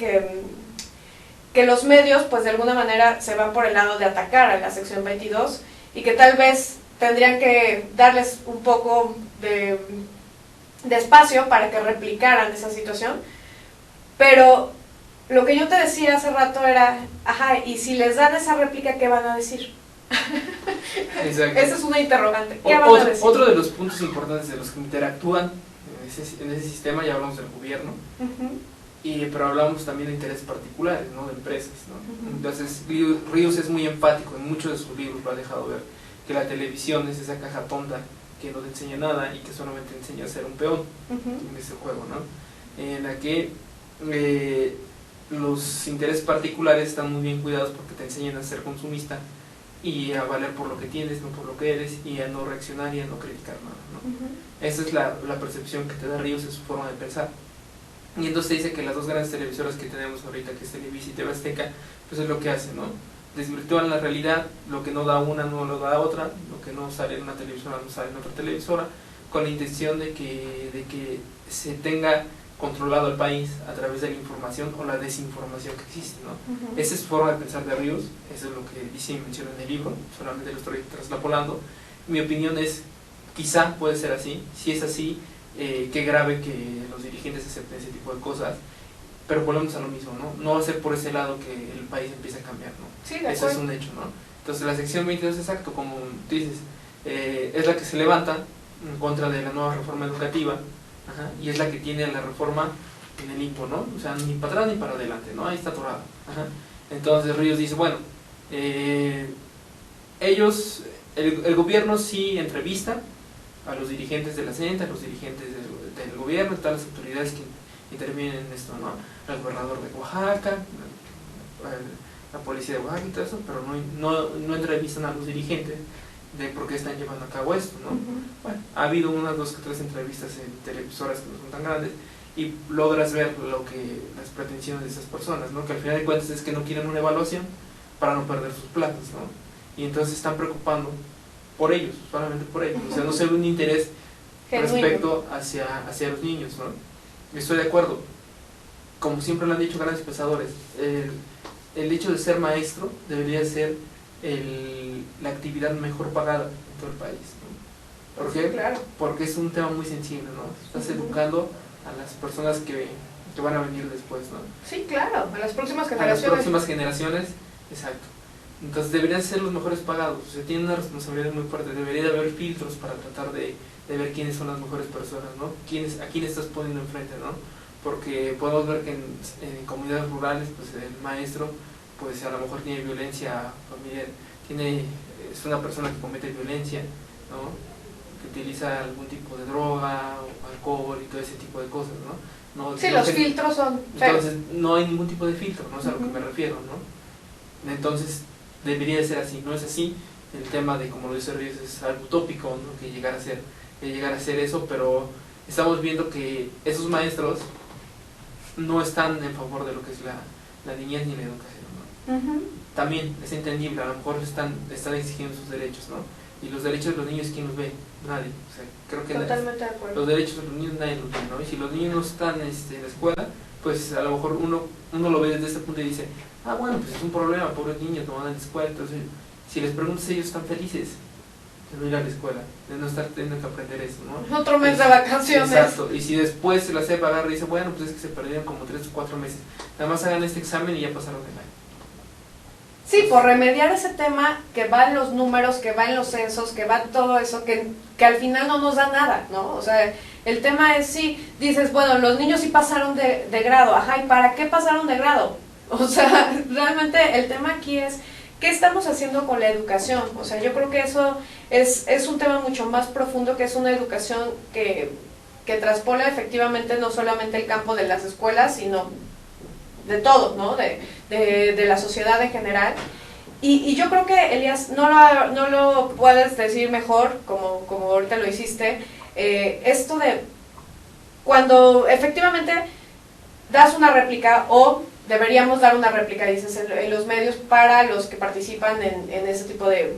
que los medios, pues de alguna manera, se van por el lado de atacar a la sección 22, y que tal vez tendrían que darles un poco de espacio para que replicaran esa situación, pero lo que yo te decía hace rato era, ajá, y si les dan esa réplica, ¿qué van a decir? Exacto. Esa es una interrogante. ¿Qué van a decir? Otro de los puntos importantes de los que interactúan en ese sistema, ya hablamos del gobierno, pero hablamos también de intereses particulares, ¿no? De empresas, ¿no? Entonces Ríos es muy enfático, en muchos de sus libros lo ha dejado ver, que la televisión es esa caja tonta que no te enseña nada y que solamente enseña a ser un peón en ese juego, ¿no? En la que los intereses particulares están muy bien cuidados porque te enseñan a ser consumista y a valer por lo que tienes, no por lo que eres, y a no reaccionar y a no criticar nada, ¿no? Esa es la percepción que te da Ríos, es su forma de pensar. Y entonces dice que las dos grandes televisoras que tenemos ahorita, que es Televisa y TV Azteca, pues es lo que hacen, ¿no? Desvirtúan la realidad, lo que no da una no lo da otra, lo que no sale en una televisora no sale en otra televisora, con la intención de que se tenga controlado el país a través de la información o la desinformación que existe, ¿no? Esa es su forma de pensar de Ríos, eso es lo que dice y menciona en el libro, solamente lo estoy traslapolando. Mi opinión es, quizá puede ser así, si es así, qué grave que los dirigentes acepten ese tipo de cosas, pero volvemos a lo mismo, ¿no? No va a ser por ese lado que el país empiece a cambiar, ¿no? Sí, eso es un hecho, ¿no? Entonces la sección 22, exacto, como dices, es la que se levanta en contra de la nueva reforma educativa, y es la que tiene la reforma en el limbo, ¿no? O sea, ni para atrás ni para adelante, ¿no? Ahí está atorada. Entonces Ríos dice, bueno, el gobierno sí entrevista a los dirigentes de la CENTA, a los dirigentes del gobierno, todas las autoridades que intervienen en esto, ¿no? El gobernador de Oaxaca, la policía de Oaxaca y todo eso, pero no entrevistan a los dirigentes de por qué están llevando a cabo esto, ¿no? Bueno, ha habido unas 2 o 3 entrevistas en televisoras que no son tan grandes, y logras ver las pretensiones de esas personas, ¿no? Que al final de cuentas es que no quieren una evaluación para no perder sus plazas, ¿no? Y entonces se están preocupando por ellos, solamente por ellos, o sea, no se ve un interés respecto hacia los niños, ¿no? Estoy de acuerdo, como siempre lo han dicho grandes pensadores, el hecho de ser maestro debería ser la actividad mejor pagada en todo el país, ¿no? ¿Por qué? Sí, claro. Porque es un tema muy sensible, ¿no? Estás educando a las personas que van a venir después, ¿no? Sí, claro, a las próximas A las generaciones. próximas generaciones, exacto. Entonces deberían ser los mejores pagados, o sea, tienen una responsabilidad muy fuerte, debería de haber filtros para tratar de ver quiénes son las mejores personas, ¿no? A quién estás poniendo enfrente, ¿no? Porque podemos ver que en comunidades rurales, pues el maestro, pues a lo mejor tiene violencia familiar, es una persona que comete violencia, ¿no? Que utiliza algún tipo de droga, o alcohol y todo ese tipo de cosas, ¿no? Sí, los filtros son feos. Entonces no hay ningún tipo de filtro, ¿no? Es a lo que me refiero, ¿no? Entonces debería de ser así, no es así. El tema de, como lo dice Ríos, es algo utópico, ¿no? Que llegar a ser eso, pero estamos viendo que esos maestros no están en favor de lo que es la niñez ni la educación, ¿no? También es entendible, a lo mejor están exigiendo sus derechos, ¿no? Y los derechos de los niños, ¿quién los ve? Nadie. O sea, creo que Totalmente de acuerdo. los derechos de los niños nadie los ve, ¿no? Y si los niños no están en la escuela, pues a lo mejor uno lo ve desde este punto y dice, bueno, pues es un problema, pobres niños no van a la escuela. Entonces, si les preguntas, ellos están felices de no ir a la escuela, de no estar teniendo que aprender eso, ¿no? Otro mes de vacaciones. Exacto, y si después se la SEP agarra y dice, bueno, pues es que se perdieron como 3 o 4 meses, nada más hagan este examen y ya pasaron el año. Sí, por remediar ese tema que va en los números, que va en los censos, que va en todo eso, que al final no nos da nada, ¿no? O sea, el tema es sí, dices, bueno, los niños sí pasaron de grado, ajá, ¿y para qué pasaron de grado? O sea, realmente el tema aquí es, ¿qué estamos haciendo con la educación? O sea, yo creo que eso es un tema mucho más profundo, que es una educación que traspola efectivamente no solamente el campo de las escuelas, sino de todo, ¿no? De la sociedad en general. Y yo creo que, Elías, no lo puedes decir mejor, como ahorita lo hiciste, esto de cuando efectivamente das una réplica, o deberíamos dar una réplica, dices, en los medios para los que participan en ese tipo de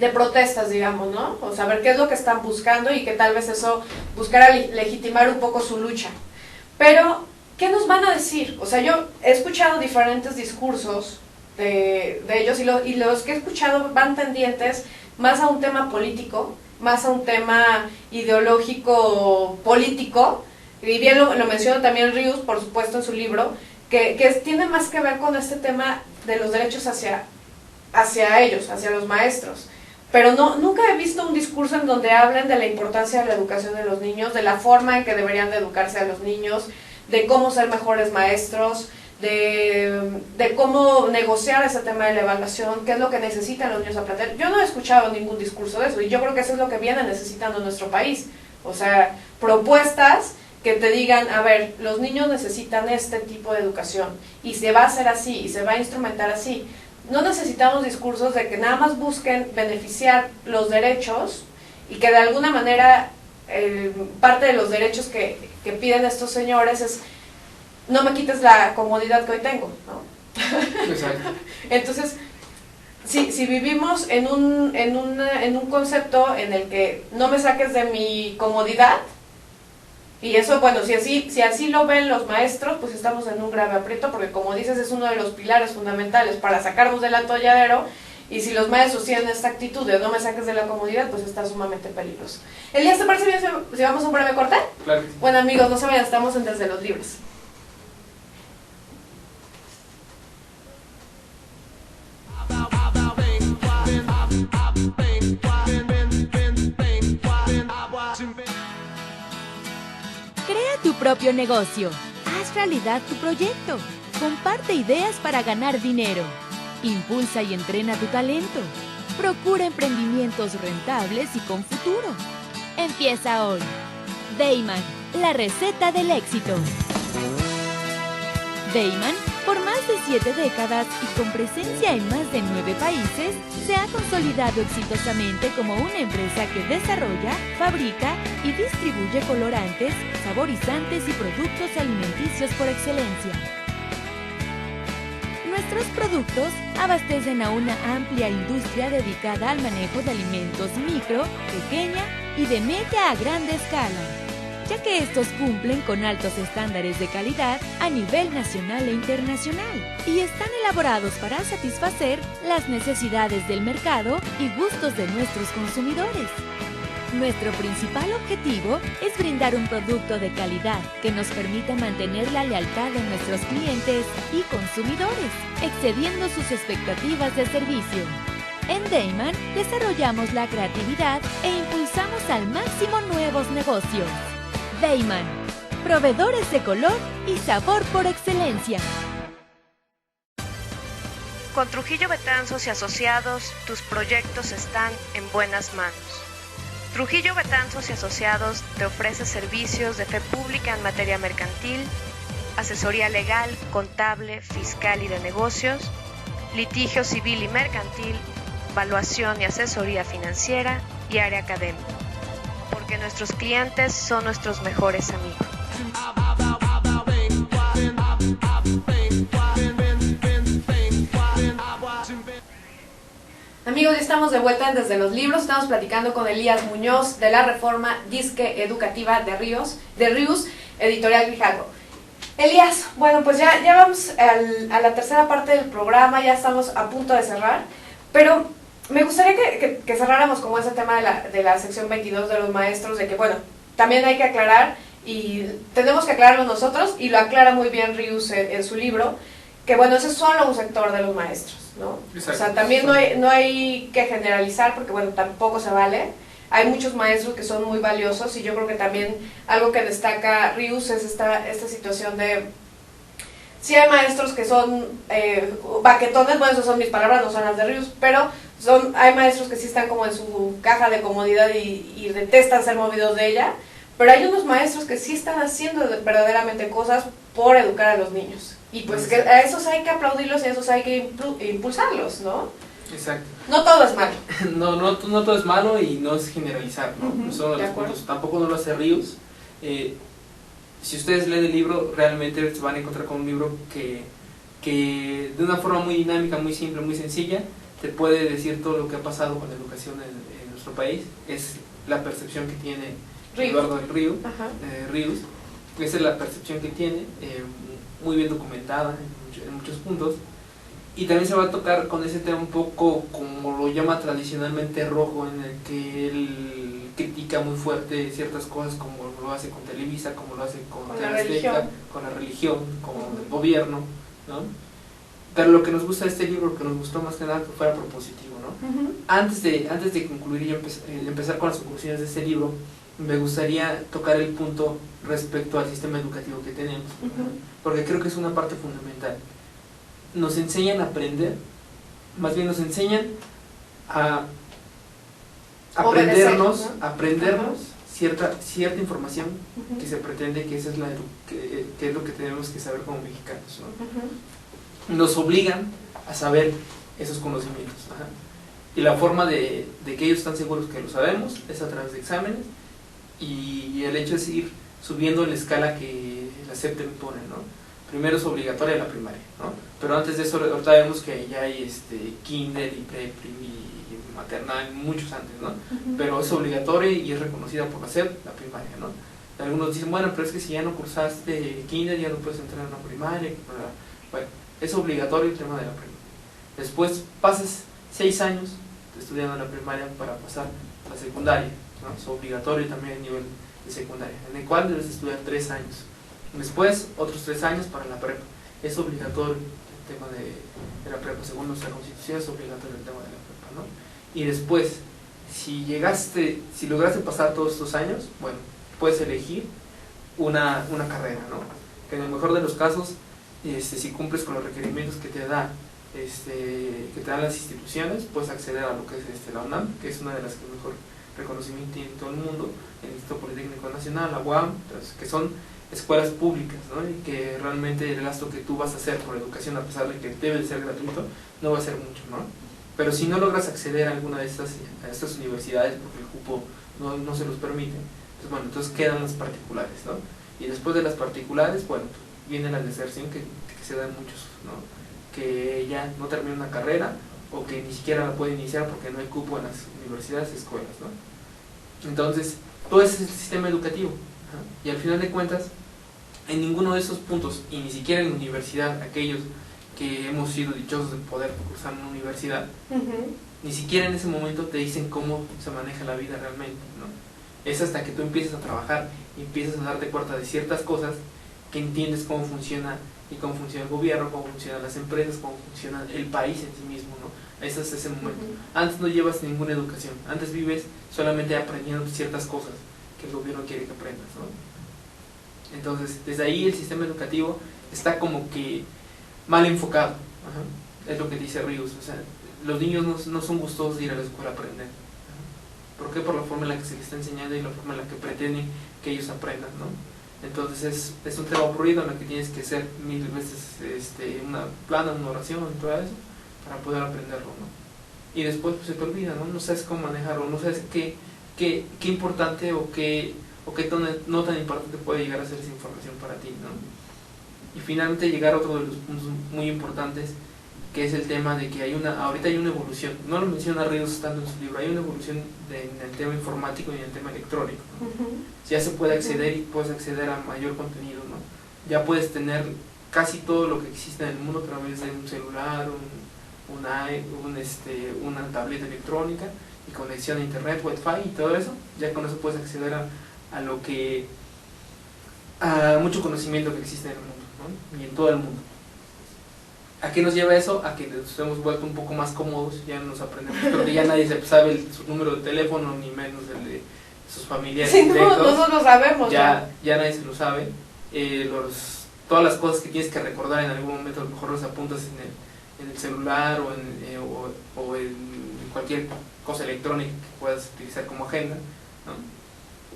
protestas, digamos, ¿no? O saber qué es lo que están buscando y que tal vez eso buscara legitimar un poco su lucha. Pero, ¿qué nos van a decir? O sea, yo he escuchado diferentes discursos de ellos y los que he escuchado van tendientes más a un tema político, más a un tema ideológico político, y bien lo menciona también Ríos, por supuesto, en su libro, que tiene más que ver con este tema de los derechos hacia ellos, hacia los maestros. Pero nunca he visto un discurso en donde hablen de la importancia de la educación de los niños, de la forma en que deberían de educarse a los niños, de cómo ser mejores maestros, de cómo negociar ese tema de la evaluación, qué es lo que necesitan los niños aprender. Yo no he escuchado ningún discurso de eso, y yo creo que eso es lo que viene necesitando nuestro país. O sea, propuestas que te digan, a ver, los niños necesitan este tipo de educación, y se va a hacer así, y se va a instrumentar así. No necesitamos discursos de que nada más busquen beneficiar los derechos, y que de alguna manera parte de los derechos que piden estos señores es, no me quites la comodidad que hoy tengo, ¿no? Exacto. Entonces, si vivimos en un concepto en el que no me saques de mi comodidad, y eso, bueno, si así lo ven los maestros, pues estamos en un grave aprieto, porque como dices, es uno de los pilares fundamentales para sacarnos del atolladero, y si los maestros tienen esta actitud de no me saques de la comodidad, pues está sumamente peligroso. Elías, ¿te parece bien si vamos a un breve corte? Claro. Bueno, amigos, no se vayan, estamos en Desde los Libres. Crea tu propio negocio. Haz realidad tu proyecto. Comparte ideas para ganar dinero. Impulsa y entrena tu talento. Procura emprendimientos rentables y con futuro. Empieza hoy. Dayman, la receta del éxito. Dayman Por más de 7 décadas y con presencia en más de 9 países, se ha consolidado exitosamente como una empresa que desarrolla, fabrica y distribuye colorantes, saborizantes y productos alimenticios por excelencia. Nuestros productos abastecen a una amplia industria dedicada al manejo de alimentos micro, pequeña y de media a grande escala, ya que estos cumplen con altos estándares de calidad a nivel nacional e internacional y están elaborados para satisfacer las necesidades del mercado y gustos de nuestros consumidores. Nuestro principal objetivo es brindar un producto de calidad que nos permita mantener la lealtad de nuestros clientes y consumidores, excediendo sus expectativas de servicio. En Dayman desarrollamos la creatividad e impulsamos al máximo nuevos negocios. Dayman, proveedores de color y sabor por excelencia. Con Trujillo Betanzos y Asociados, tus proyectos están en buenas manos. Trujillo Betanzos y Asociados te ofrece servicios de fe pública en materia mercantil, asesoría legal, contable, fiscal y de negocios, litigio civil y mercantil, evaluación y asesoría financiera y área académica, porque nuestros clientes son nuestros mejores amigos. Amigos, ya estamos de vuelta en Desde los Libros. Estamos platicando con Elías Muñoz de la Reforma Disque Educativa de Rius, Editorial Grijalvo. Elías, bueno, pues ya vamos a la tercera parte del programa, ya estamos a punto de cerrar, pero me gustaría que cerráramos como ese tema de la sección 22 de los maestros, de que, bueno, también hay que aclarar, y tenemos que aclararlo nosotros, y lo aclara muy bien Rius en su libro, que, bueno, ese es solo un sector de los maestros, ¿no? Exacto. O sea, también no hay que generalizar, porque, bueno, tampoco se vale. Hay muchos maestros que son muy valiosos, y yo creo que también algo que destaca Rius es esta situación de... Sí hay maestros que son baquetones, bueno, esas son mis palabras, no son las de Rius, pero hay maestros que sí están como en su caja de comodidad y detestan ser movidos de ella, pero hay unos maestros que sí están haciendo verdaderamente cosas por educar a los niños. Y pues que a esos hay que aplaudirlos y a esos hay que impulsarlos, ¿no? Exacto. No todo es malo. No todo es malo y no es generalizar, ¿no? Son los puntos. Tampoco no lo hace Rius. Si ustedes leen el libro, realmente se van a encontrar con un libro que de una forma muy dinámica, muy simple, muy sencilla, te puede decir todo lo que ha pasado con la educación en nuestro país. Es la percepción que tiene Eduardo del Río, Rius. Esa es la percepción que tiene, muy bien documentada en muchos puntos. Y también se va a tocar con ese tema un poco como lo llama tradicionalmente rojo, en el que él critica muy fuerte ciertas cosas, como lo hace con Televisa, como lo hace con la religión, con el gobierno, ¿no? Pero lo que nos gusta de este libro, lo que nos gustó más que nada, que fuera propositivo, ¿no? Antes de concluir y empezar con las conclusiones de este libro, me gustaría tocar el punto respecto al sistema educativo que tenemos, porque creo que es una parte fundamental. Nos enseñan a aprender, más bien nos enseñan a aprendernos cierta información que se pretende que esa es que es lo que tenemos que saber como mexicanos, ¿no? Nos obligan a saber esos conocimientos, y la forma de que ellos están seguros que lo sabemos es a través de exámenes, y el hecho es ir subiendo la escala que la SEP impone, ¿no? Primero es obligatoria la primaria, ¿no? Pero antes de eso, ahorita vemos que ya hay kinder y pre-prim y maternal, muchos antes, ¿no? Pero es obligatoria y es reconocida por la SEP, la primaria, ¿no? Algunos dicen, bueno, pero es que si ya no cursaste kinder, ya no puedes entrar en la primaria. Bueno, es obligatorio el tema de la primaria. Después pasas 6 años estudiando en la primaria para pasar a la secundaria, ¿no? Es obligatorio también a nivel de secundaria, en el cual debes estudiar 3 años. Después, otros 3 años para la prepa. Es obligatorio el tema de la prepa, según nuestra constitución es obligatorio el tema de la prepa, ¿no? Y después, si lograste pasar todos estos años, bueno, puedes elegir una carrera, ¿no? Que en el mejor de los casos, si cumples con los requerimientos que te dan las instituciones, puedes acceder a lo que es la UNAM, que es una de las que mejor reconocimiento tiene en todo el mundo, el Instituto Politécnico Nacional, la UAM, que son escuelas públicas, ¿no? Y que realmente el gasto que tú vas a hacer por educación, a pesar de que debe de ser gratuito, no va a ser mucho, ¿no? Pero si no logras acceder a alguna de estas universidades, porque el cupo no se los permite, pues bueno, entonces quedan las particulares, ¿no? Y después de las particulares, bueno, pues viene la deserción que se da en muchos, ¿no? Que ya no terminan una carrera o que ni siquiera la pueden iniciar porque no hay cupo en las universidades y escuelas, ¿no? Entonces, todo ese es el sistema educativo, ¿no? Y al final de cuentas, en ninguno de esos puntos, y ni siquiera en la universidad, aquellos que hemos sido dichosos de poder cursar una universidad, ni siquiera en ese momento te dicen cómo se maneja la vida realmente, ¿no? Es hasta que tú empiezas a trabajar y empiezas a darte cuenta de ciertas cosas que entiendes cómo funciona y cómo funciona el gobierno, cómo funcionan las empresas, cómo funciona el país en sí mismo, ¿no? Ese es ese momento. Antes no llevas ninguna educación, antes vives solamente aprendiendo ciertas cosas que el gobierno quiere que aprendas, ¿no? Entonces, desde ahí el sistema educativo está como que mal enfocado. Ajá. Es lo que dice Ríos, o sea, los niños no son gustosos de ir a la escuela a aprender. ¿Por qué? Por la forma en la que se les está enseñando y la forma en la que pretenden que ellos aprendan, ¿no? Entonces es un tema aburrido en el que tienes que hacer 1000 veces una plana, una oración y todo eso para poder aprenderlo, ¿no? Y después pues se te olvida, ¿no? No sabes cómo manejarlo, no sabes qué importante o qué no tan importante puede llegar a ser esa información para ti, ¿no? Y finalmente llegar a otro de los puntos muy importantes, que es el tema de que ahorita hay una evolución, no lo menciona Ríos tanto en su libro, hay una evolución en el tema informático y en el tema electrónico, ¿no? Ya se puede acceder y puedes acceder a mayor contenido, ¿no? Ya puedes tener casi todo lo que existe en el mundo a través de un celular, una tableta electrónica y conexión a internet, wifi y todo eso. Ya con eso puedes acceder a mucho conocimiento que existe en el mundo, ¿no? Y en todo el mundo. ¿A qué nos lleva eso? A que nos hemos vuelto un poco más cómodos, ya nos aprendemos, pero ya nadie sabe su número de teléfono, ni menos el de sus familiares. Sí, nosotros lo sabemos. Ya nadie se lo sabe. Todas las cosas que tienes que recordar en algún momento, a lo mejor los apuntas en el celular o en cualquier cosa electrónica que puedas utilizar como agenda, ¿no?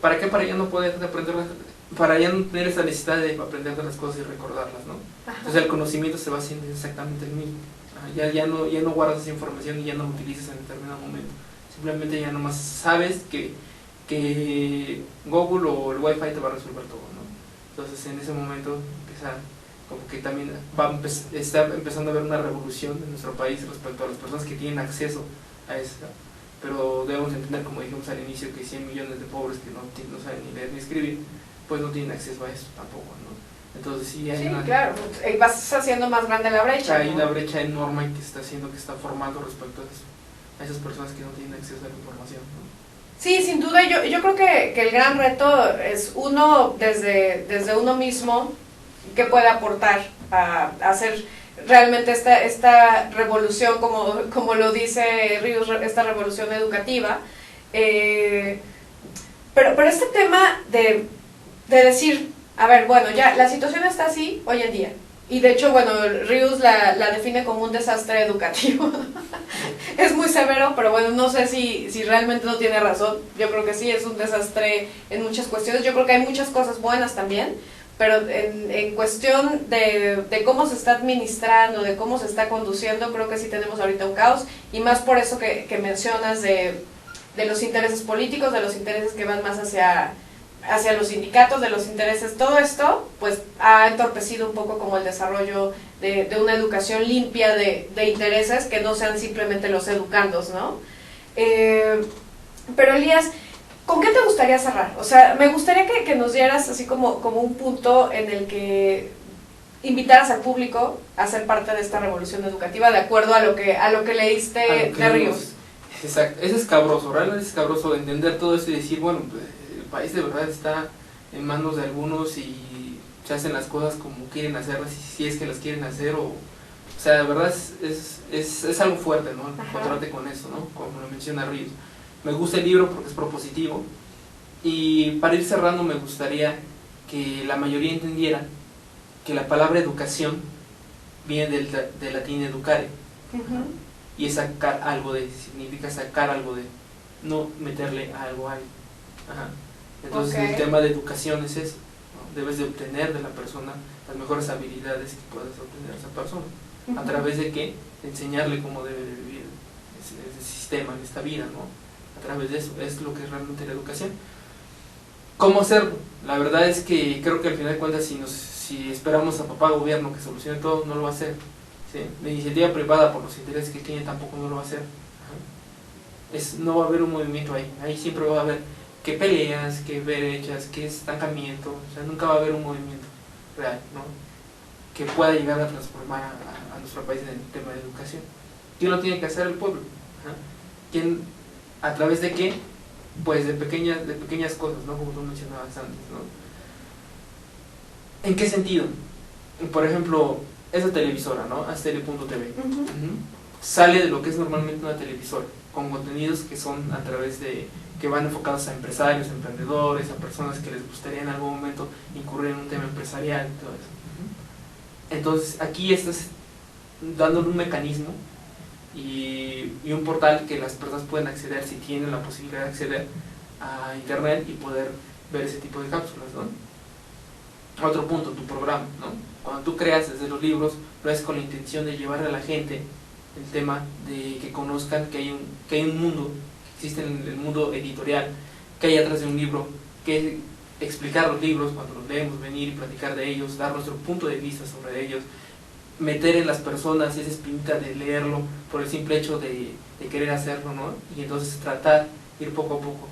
¿Para qué? Para ya no poder aprenderlas, para ya no tener esa necesidad de aprender las cosas y recordarlas, ¿no? Entonces el conocimiento se va haciendo exactamente el mismo. Ya no guardas esa información y ya no lo utilizas en determinado momento. Simplemente ya nomás sabes que Google o el Wi-Fi te va a resolver todo, ¿no? Entonces en ese momento empieza como que también está empezando a haber una revolución en nuestro país respecto a las personas que tienen acceso a eso, ¿no? Pero debemos entender, como dijimos al inicio, que 100 millones de pobres que no saben ni leer ni escribir, pues no tienen acceso a eso tampoco, ¿no? Entonces sí hay claro, vas haciendo más grande la brecha. Hay una brecha enorme que está haciendo, que está formando respecto a esas personas que no tienen acceso a la información, ¿no? Sí, sin duda, yo creo que el gran reto es uno desde uno mismo que puede aportar a hacer realmente esta revolución, como lo dice Ríos, esta revolución educativa, pero este tema de decir, a ver, bueno, ya la situación está así hoy en día, y de hecho, bueno, Ríos la define como un desastre educativo. Es muy severo, pero bueno, no sé si realmente no tiene razón. Yo creo que sí, es un desastre en muchas cuestiones. Yo creo que hay muchas cosas buenas también, pero en cuestión de cómo se está administrando, de cómo se está conduciendo, creo que sí tenemos ahorita un caos, y más por eso que mencionas de los intereses políticos, de los intereses que van más hacia los sindicatos, de los intereses, todo esto pues ha entorpecido un poco como el desarrollo de una educación limpia de intereses que no sean simplemente los educandos, ¿no? Pero Elías, ¿con qué te gustaría cerrar? O sea, me gustaría que nos dieras así como un punto en el que invitaras al público a ser parte de esta revolución educativa de acuerdo a lo que leíste de Ríos. Exacto, es escabroso, realmente es escabroso entender todo eso y decir, bueno, pues, el país de verdad está en manos de algunos y se hacen las cosas como quieren hacerlas, si es que las quieren hacer, o sea, de verdad es algo fuerte, ¿no? Encontrarte con eso, ¿no? Como lo menciona Ríos. Me gusta el libro porque es propositivo, y para ir cerrando me gustaría que la mayoría entendiera que la palabra educación viene del latín educare, y es sacar algo de, significa sacar algo de, no meterle algo ahí. Entonces el tema de educación es eso, ¿no? Debes de obtener de la persona las mejores habilidades que puedas obtener de esa persona. ¿A través de qué? De enseñarle cómo debe vivir ese sistema, en esta vida, ¿no? A través de eso, es lo que es realmente la educación. ¿Cómo hacerlo? La verdad es que creo que al final de cuentas, si esperamos a papá gobierno que solucione todo, no lo va a hacer, ¿sí? La iniciativa privada, por los intereses que tiene, tampoco no lo va a hacer. No va a haber un movimiento ahí siempre va a haber que peleas, que brechas, que estancamiento, o sea, nunca va a haber un movimiento real, ¿no? Que pueda llegar a transformar a nuestro país en el tema de educación. ¿Quién lo tiene que hacer? El pueblo. ¿Quién? ¿A través de qué? Pues de pequeñas cosas, ¿no? Como tú mencionabas antes, ¿no? ¿En qué sentido? Por ejemplo, esa televisora, ¿no? Aztele.tv. Sale de lo que es normalmente una televisora, con contenidos que son a través de, que van enfocados a empresarios, emprendedores, a personas que les gustaría en algún momento incurrir en un tema empresarial y todo eso. Entonces aquí estás dándole un mecanismo y un portal que las personas pueden acceder si tienen la posibilidad de acceder a internet y poder ver ese tipo de cápsulas, ¿no? Otro punto, tu programa, ¿no? Cuando tú creas desde los libros, lo haces con la intención de llevarle a la gente el tema de que conozcan que hay un mundo, que existe en el mundo editorial, que hay atrás de un libro, que explicar los libros cuando los leemos, venir y platicar de ellos, dar nuestro punto de vista sobre ellos, meter en las personas esa espinita de leerlo por el simple hecho de querer hacerlo, ¿no? Y entonces tratar, ir poco a poco.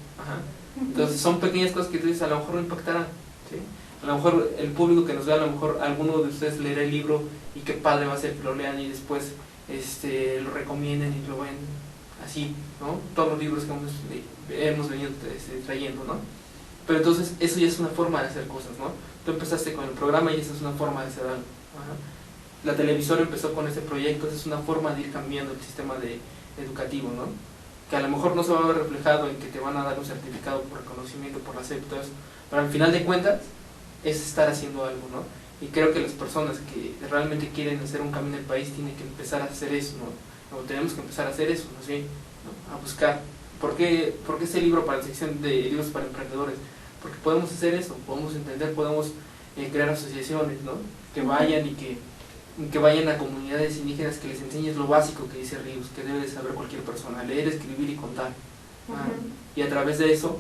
Entonces son pequeñas cosas que tú dices, a lo mejor no impactarán, ¿sí? A lo mejor el público que nos vea, a lo mejor alguno de ustedes leerá el libro y qué padre va a ser que lo lean y después lo recomienden y lo ven así, ¿no? Todos los libros que hemos venido trayendo, ¿no? Pero entonces eso ya es una forma de hacer cosas, ¿no? Tú empezaste con el programa y esa es una forma de hacer algo. La televisora empezó con ese proyecto, esa es una forma de ir cambiando el sistema educativo, ¿no? Que a lo mejor no se va a ver reflejado en que te van a dar un certificado por reconocimiento, por la SEP, todo eso, pero al final de cuentas es estar haciendo algo, ¿no? Y creo que las personas que realmente quieren hacer un cambio en el país tienen que empezar a hacer eso, ¿no? O tenemos que empezar a hacer eso, ¿no? ¿Sí? ¿No? A buscar. ¿Por qué este libro para la sección de libros para emprendedores? Porque podemos hacer eso, podemos entender, podemos crear asociaciones, ¿no? Que vayan y que vayan a comunidades indígenas, que les enseñes lo básico que dice Ríos, que debe de saber cualquier persona, leer, escribir y contar. Y a través de eso,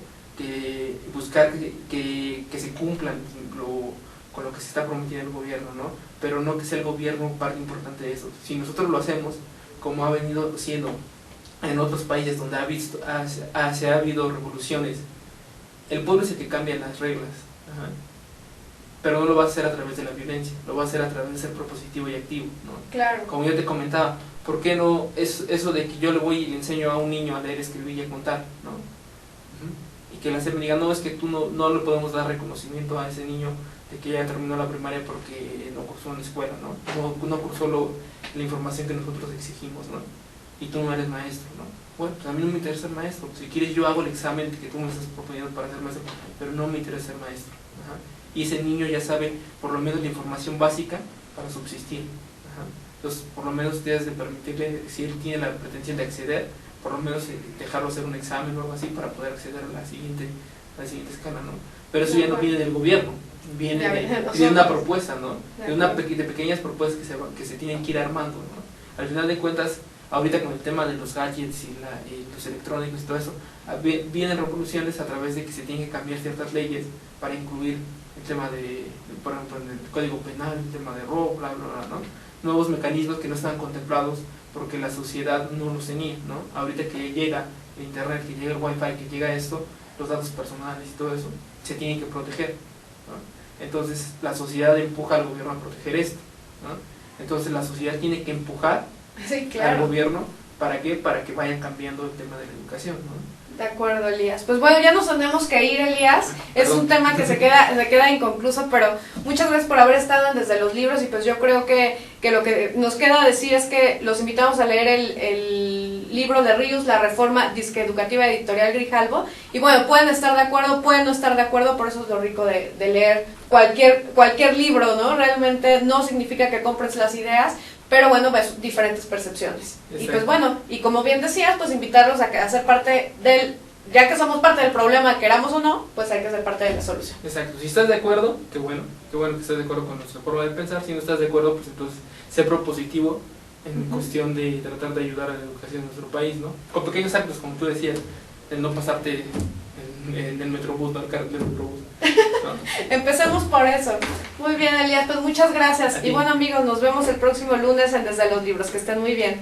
buscar que se cumplan con lo que se está prometiendo el gobierno, ¿no? Pero no que sea el gobierno parte importante de eso. Si nosotros lo hacemos, como ha venido siendo en otros países donde ha habido revoluciones, el pueblo es el que cambia las reglas, pero no lo va a hacer a través de la violencia, lo va a hacer a través de ser propositivo y activo, ¿no? Claro. Como yo te comentaba, ¿por qué no eso de que yo le voy y le enseño a un niño a leer, escribir y a contar, ¿no? Y que la SEP me diga, no, es que tú no le podemos dar reconocimiento a ese niño de que ya terminó la primaria porque no cursó en la escuela, no cursó la información que nosotros exigimos, ¿no? Y tú no eres maestro, ¿no? Bueno, pues a mí no me interesa ser maestro. Si quieres yo hago el examen que tú me estás proponiendo para ser maestro, pero no me interesa ser maestro. Y ese niño ya sabe por lo menos la información básica para subsistir. Entonces, por lo menos debes de permitirle, si él tiene la pretensión de acceder, por lo menos dejarlo hacer un examen o algo así para poder acceder a la siguiente escala, ¿no? Pero eso ya no viene del gobierno, viene de una propuesta, ¿no? De pequeñas propuestas que se tienen que ir armando, ¿no? Al final de cuentas, ahorita con el tema de los gadgets y los electrónicos y todo eso, vienen revoluciones a través de que se tienen que cambiar ciertas leyes para incluir el tema por ejemplo, en el Código Penal, el tema de robo, bla, bla, bla, ¿no? Nuevos mecanismos que no estaban contemplados porque la sociedad no los tenía, ¿no? Ahorita que llega el internet, que llega el wifi, que llega esto, los datos personales y todo eso, se tienen que proteger, ¿no? Entonces la sociedad empuja al gobierno a proteger esto, ¿no? Entonces la sociedad tiene que empujar al gobierno, ¿para qué? Para que vayan cambiando el tema de la educación, ¿no? De acuerdo, Elías. Pues bueno, ya nos tenemos que ir, Elías. Es un tema que se queda inconcluso, pero muchas gracias por haber estado en Desde los Libros, y pues yo creo que lo que nos queda decir es que los invitamos a leer el libro de Ríos, La Reforma Disque Educativa Editorial Grijalbo, y bueno, pueden estar de acuerdo, pueden no estar de acuerdo, por eso es lo rico de leer cualquier libro, ¿no? Realmente no significa que compres las ideas, pero bueno, pues diferentes percepciones. Exacto. Y pues bueno, y como bien decías, pues invitarlos a ser parte del ya que somos parte del problema, queramos o no, pues hay que ser parte de la solución. Exacto, si estás de acuerdo, qué bueno que estés de acuerdo con nuestra forma de pensar. Si no estás de acuerdo, pues entonces sé propositivo en cuestión de tratar de ayudar a la educación de nuestro país, ¿no? Con pequeños actos, como tú decías, el no pasarte en el Metrobús, no el carro del Metrobús, ¿no? Empecemos por eso. Muy bien, Elías, pues muchas gracias. A ti. Y bueno, amigos, nos vemos el próximo lunes en Desde los Libros. Que estén muy bien.